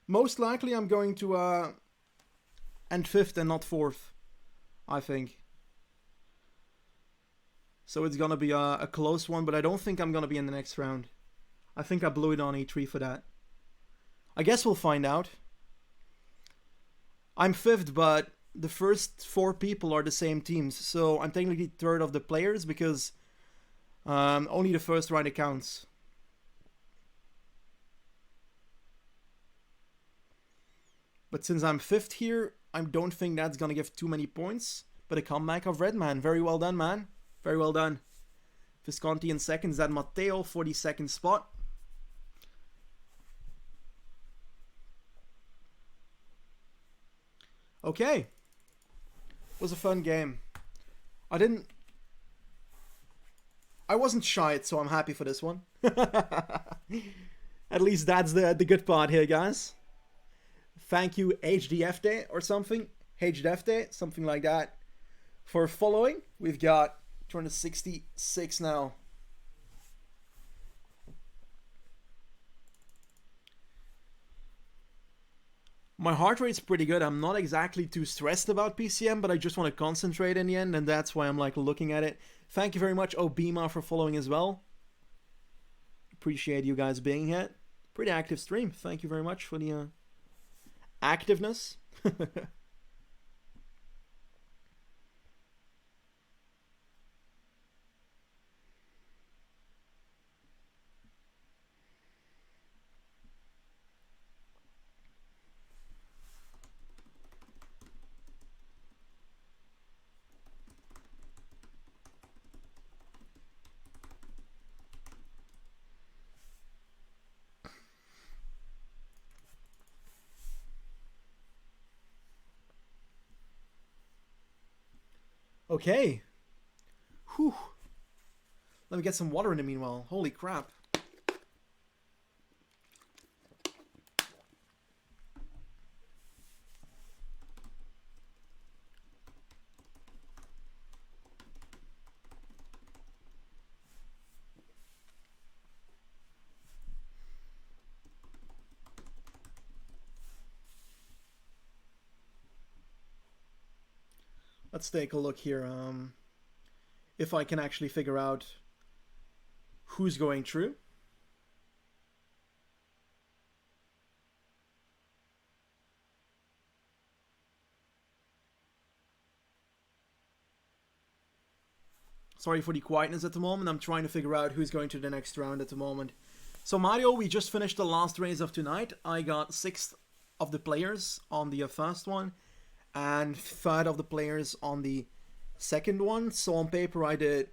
Speaker 1: Most likely I'm going to end 5th and not 4th, I think. So it's gonna be a close one, but I don't think I'm gonna be in the next round. I think I blew it on E3 for that. I guess we'll find out. I'm 5th, but the first 4 people are the same teams, so I'm technically 3rd of the players because only the first round counts. But since I'm 5th here, I don't think that's gonna give too many points. But a comeback of Redman. Very well done, man. Very well done. Visconti in 2nd, Zed Matteo for the 2nd spot. Okay. It was a fun game. I wasn't shy, so I'm happy for this one. At least that's the good part here, guys. Thank you, HDFD or something. HDFD, something like that. For following, we've got 266 now. My heart rate's pretty good. I'm not exactly too stressed about PCM, but I just want to concentrate in the end, and that's why I'm like looking at it. Thank you very much, Obima, for following as well. Appreciate you guys being here. Pretty active stream. Thank you very much for the activeness. Okay. Whew. Let me get some water in the meanwhile. Holy crap. Let's take a look here. If I can actually figure out who's going through. Sorry for the quietness at the moment. I'm trying to figure out who's going to the next round at the moment. So Mario, we just finished the last race of tonight. I got 6th of the players on the first one and 3rd of the players on the second one. So on paper I did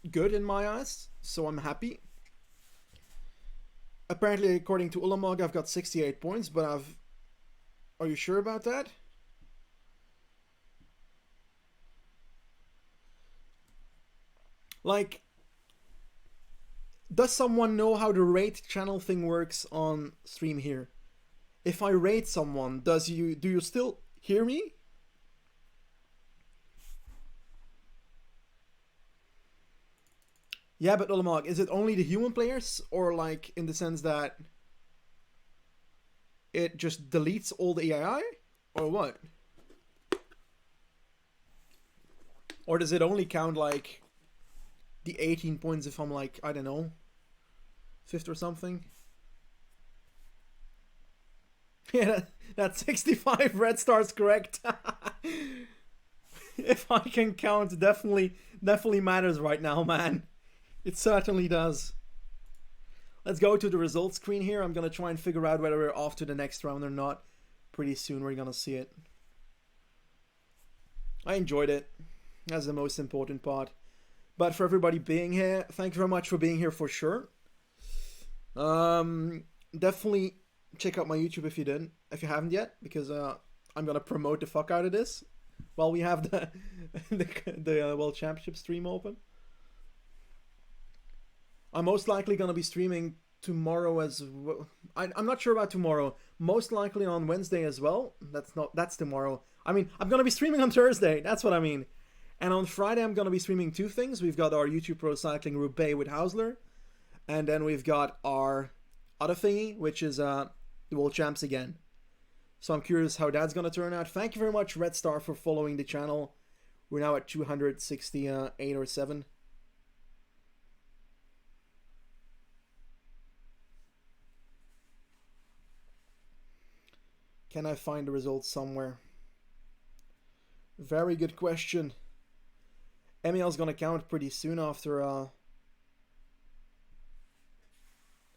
Speaker 1: good in my eyes, so I'm happy. Apparently, according to Ulamog, I've got 68 points, but Are you sure about that? Like, does someone know how the rate channel thing works on stream here? If I rate someone, do you still hear me? Yeah, but Ulamog, is it only the human players, or like in the sense that it just deletes all the AI, or what? Or does it only count like the 18 points if I'm like, I don't know, 5th or something? Yeah, that's 65 red stars correct. If I can count, definitely matters right now, man. It certainly does. Let's go to the results screen here. I'm gonna try and figure out whether we're off to the next round or not. Pretty soon we're gonna see it. I enjoyed it. That's the most important part. But for everybody being here, thank you very much for being here for sure. Definitely check out my YouTube if you haven't yet, because I'm gonna promote the fuck out of this while we have the World Championship stream open. I'm most likely gonna be streaming tomorrow as well. I'm not sure about tomorrow. Most likely on Wednesday as well. That's tomorrow. I mean, I'm gonna be streaming on Thursday. That's what I mean. And on Friday, I'm gonna be streaming two things. We've got our YouTube Pro Cycling Roubaix with Hausler, and then we've got our other thingy, which is the World Champs again. So I'm curious how that's gonna turn out. Thank you very much, Red Star, for following the channel. We're now at 268 or 7. Can I find the results somewhere? Very good question. Emil's gonna count pretty soon after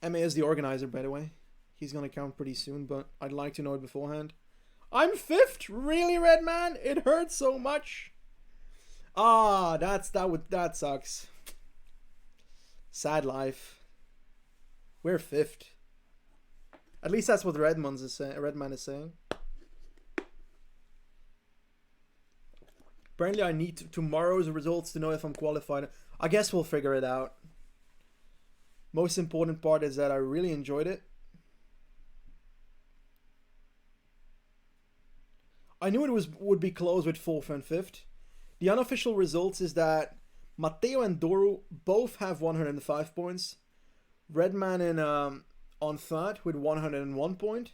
Speaker 1: MA is the organizer, by the way. He's gonna count pretty soon, but I'd like to know it beforehand. I'm 5th? Really, Redman? It hurts so much. Ah, that sucks. Sad life. We're 5th. At least that's what Redman is saying. Apparently I need tomorrow's results to know if I'm qualified. I guess we'll figure it out. Most important part is that I really enjoyed it. I knew it would be close with 4th and 5th. The unofficial results is that Matteo and Doru both have 105 points. Redman in on 3rd with 101 point.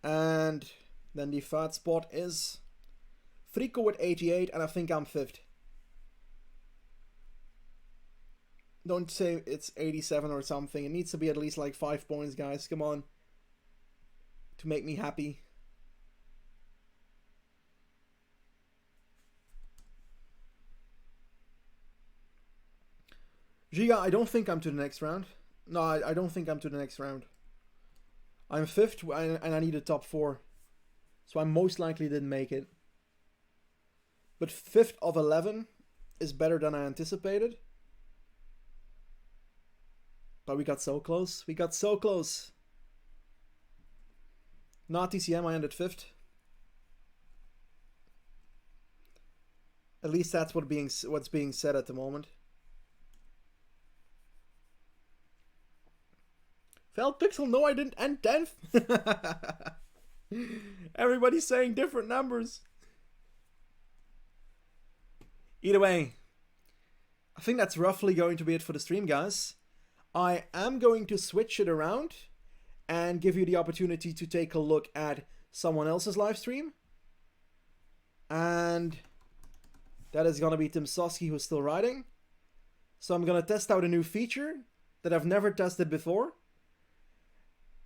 Speaker 1: And then the 3rd spot is Frico with 88, and I think I'm 5th. Don't say it's 87 or something. It needs to be at least like 5 points, guys. Come on. To make me happy. Giga, I don't think I'm to the next round. No, I don't think I'm to the next round. I'm 5th and I need a top 4. So I most likely didn't make it. But 5th of 11 is better than I anticipated. But we got so close. We got so close. Not TCM, I ended 5th. At least that's what's being said at the moment. Felt Pixel, no I didn't end 10th. Everybody's saying different numbers. Either way, I think that's roughly going to be it for the stream, guys. I am going to switch it around and give you the opportunity to take a look at someone else's live stream. And that is going to be Tim Sosky, who's still riding. So I'm going to test out a new feature that I've never tested before.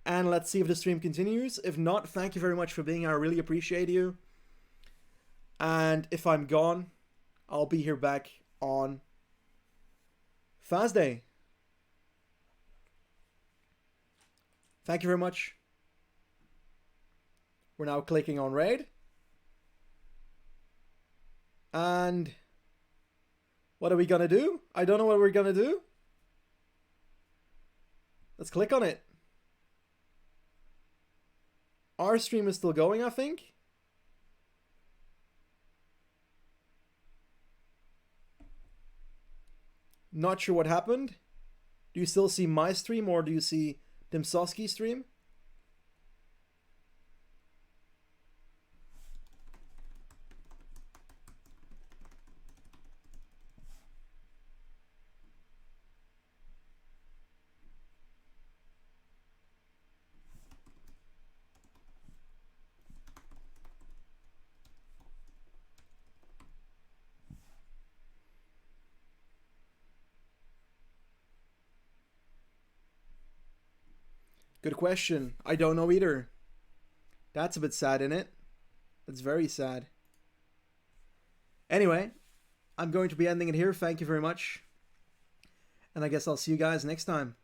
Speaker 1: And let's see if the stream continues. If not, thank you very much for being here. I really appreciate you. And if I'm gone, I'll be here back on Thursday. Thank you very much. We're now clicking on raid. And what are we gonna do? I don't know what we're gonna do. Let's click on it. Our stream is still going, I think. Not sure what happened. Do you still see my stream or do you see Tim Sosky's stream? Good question. I don't know either. That's a bit sad, isn't it? That's very sad. Anyway, I'm going to be ending it here. Thank you very much. And I guess I'll see you guys next time.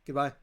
Speaker 1: Goodbye.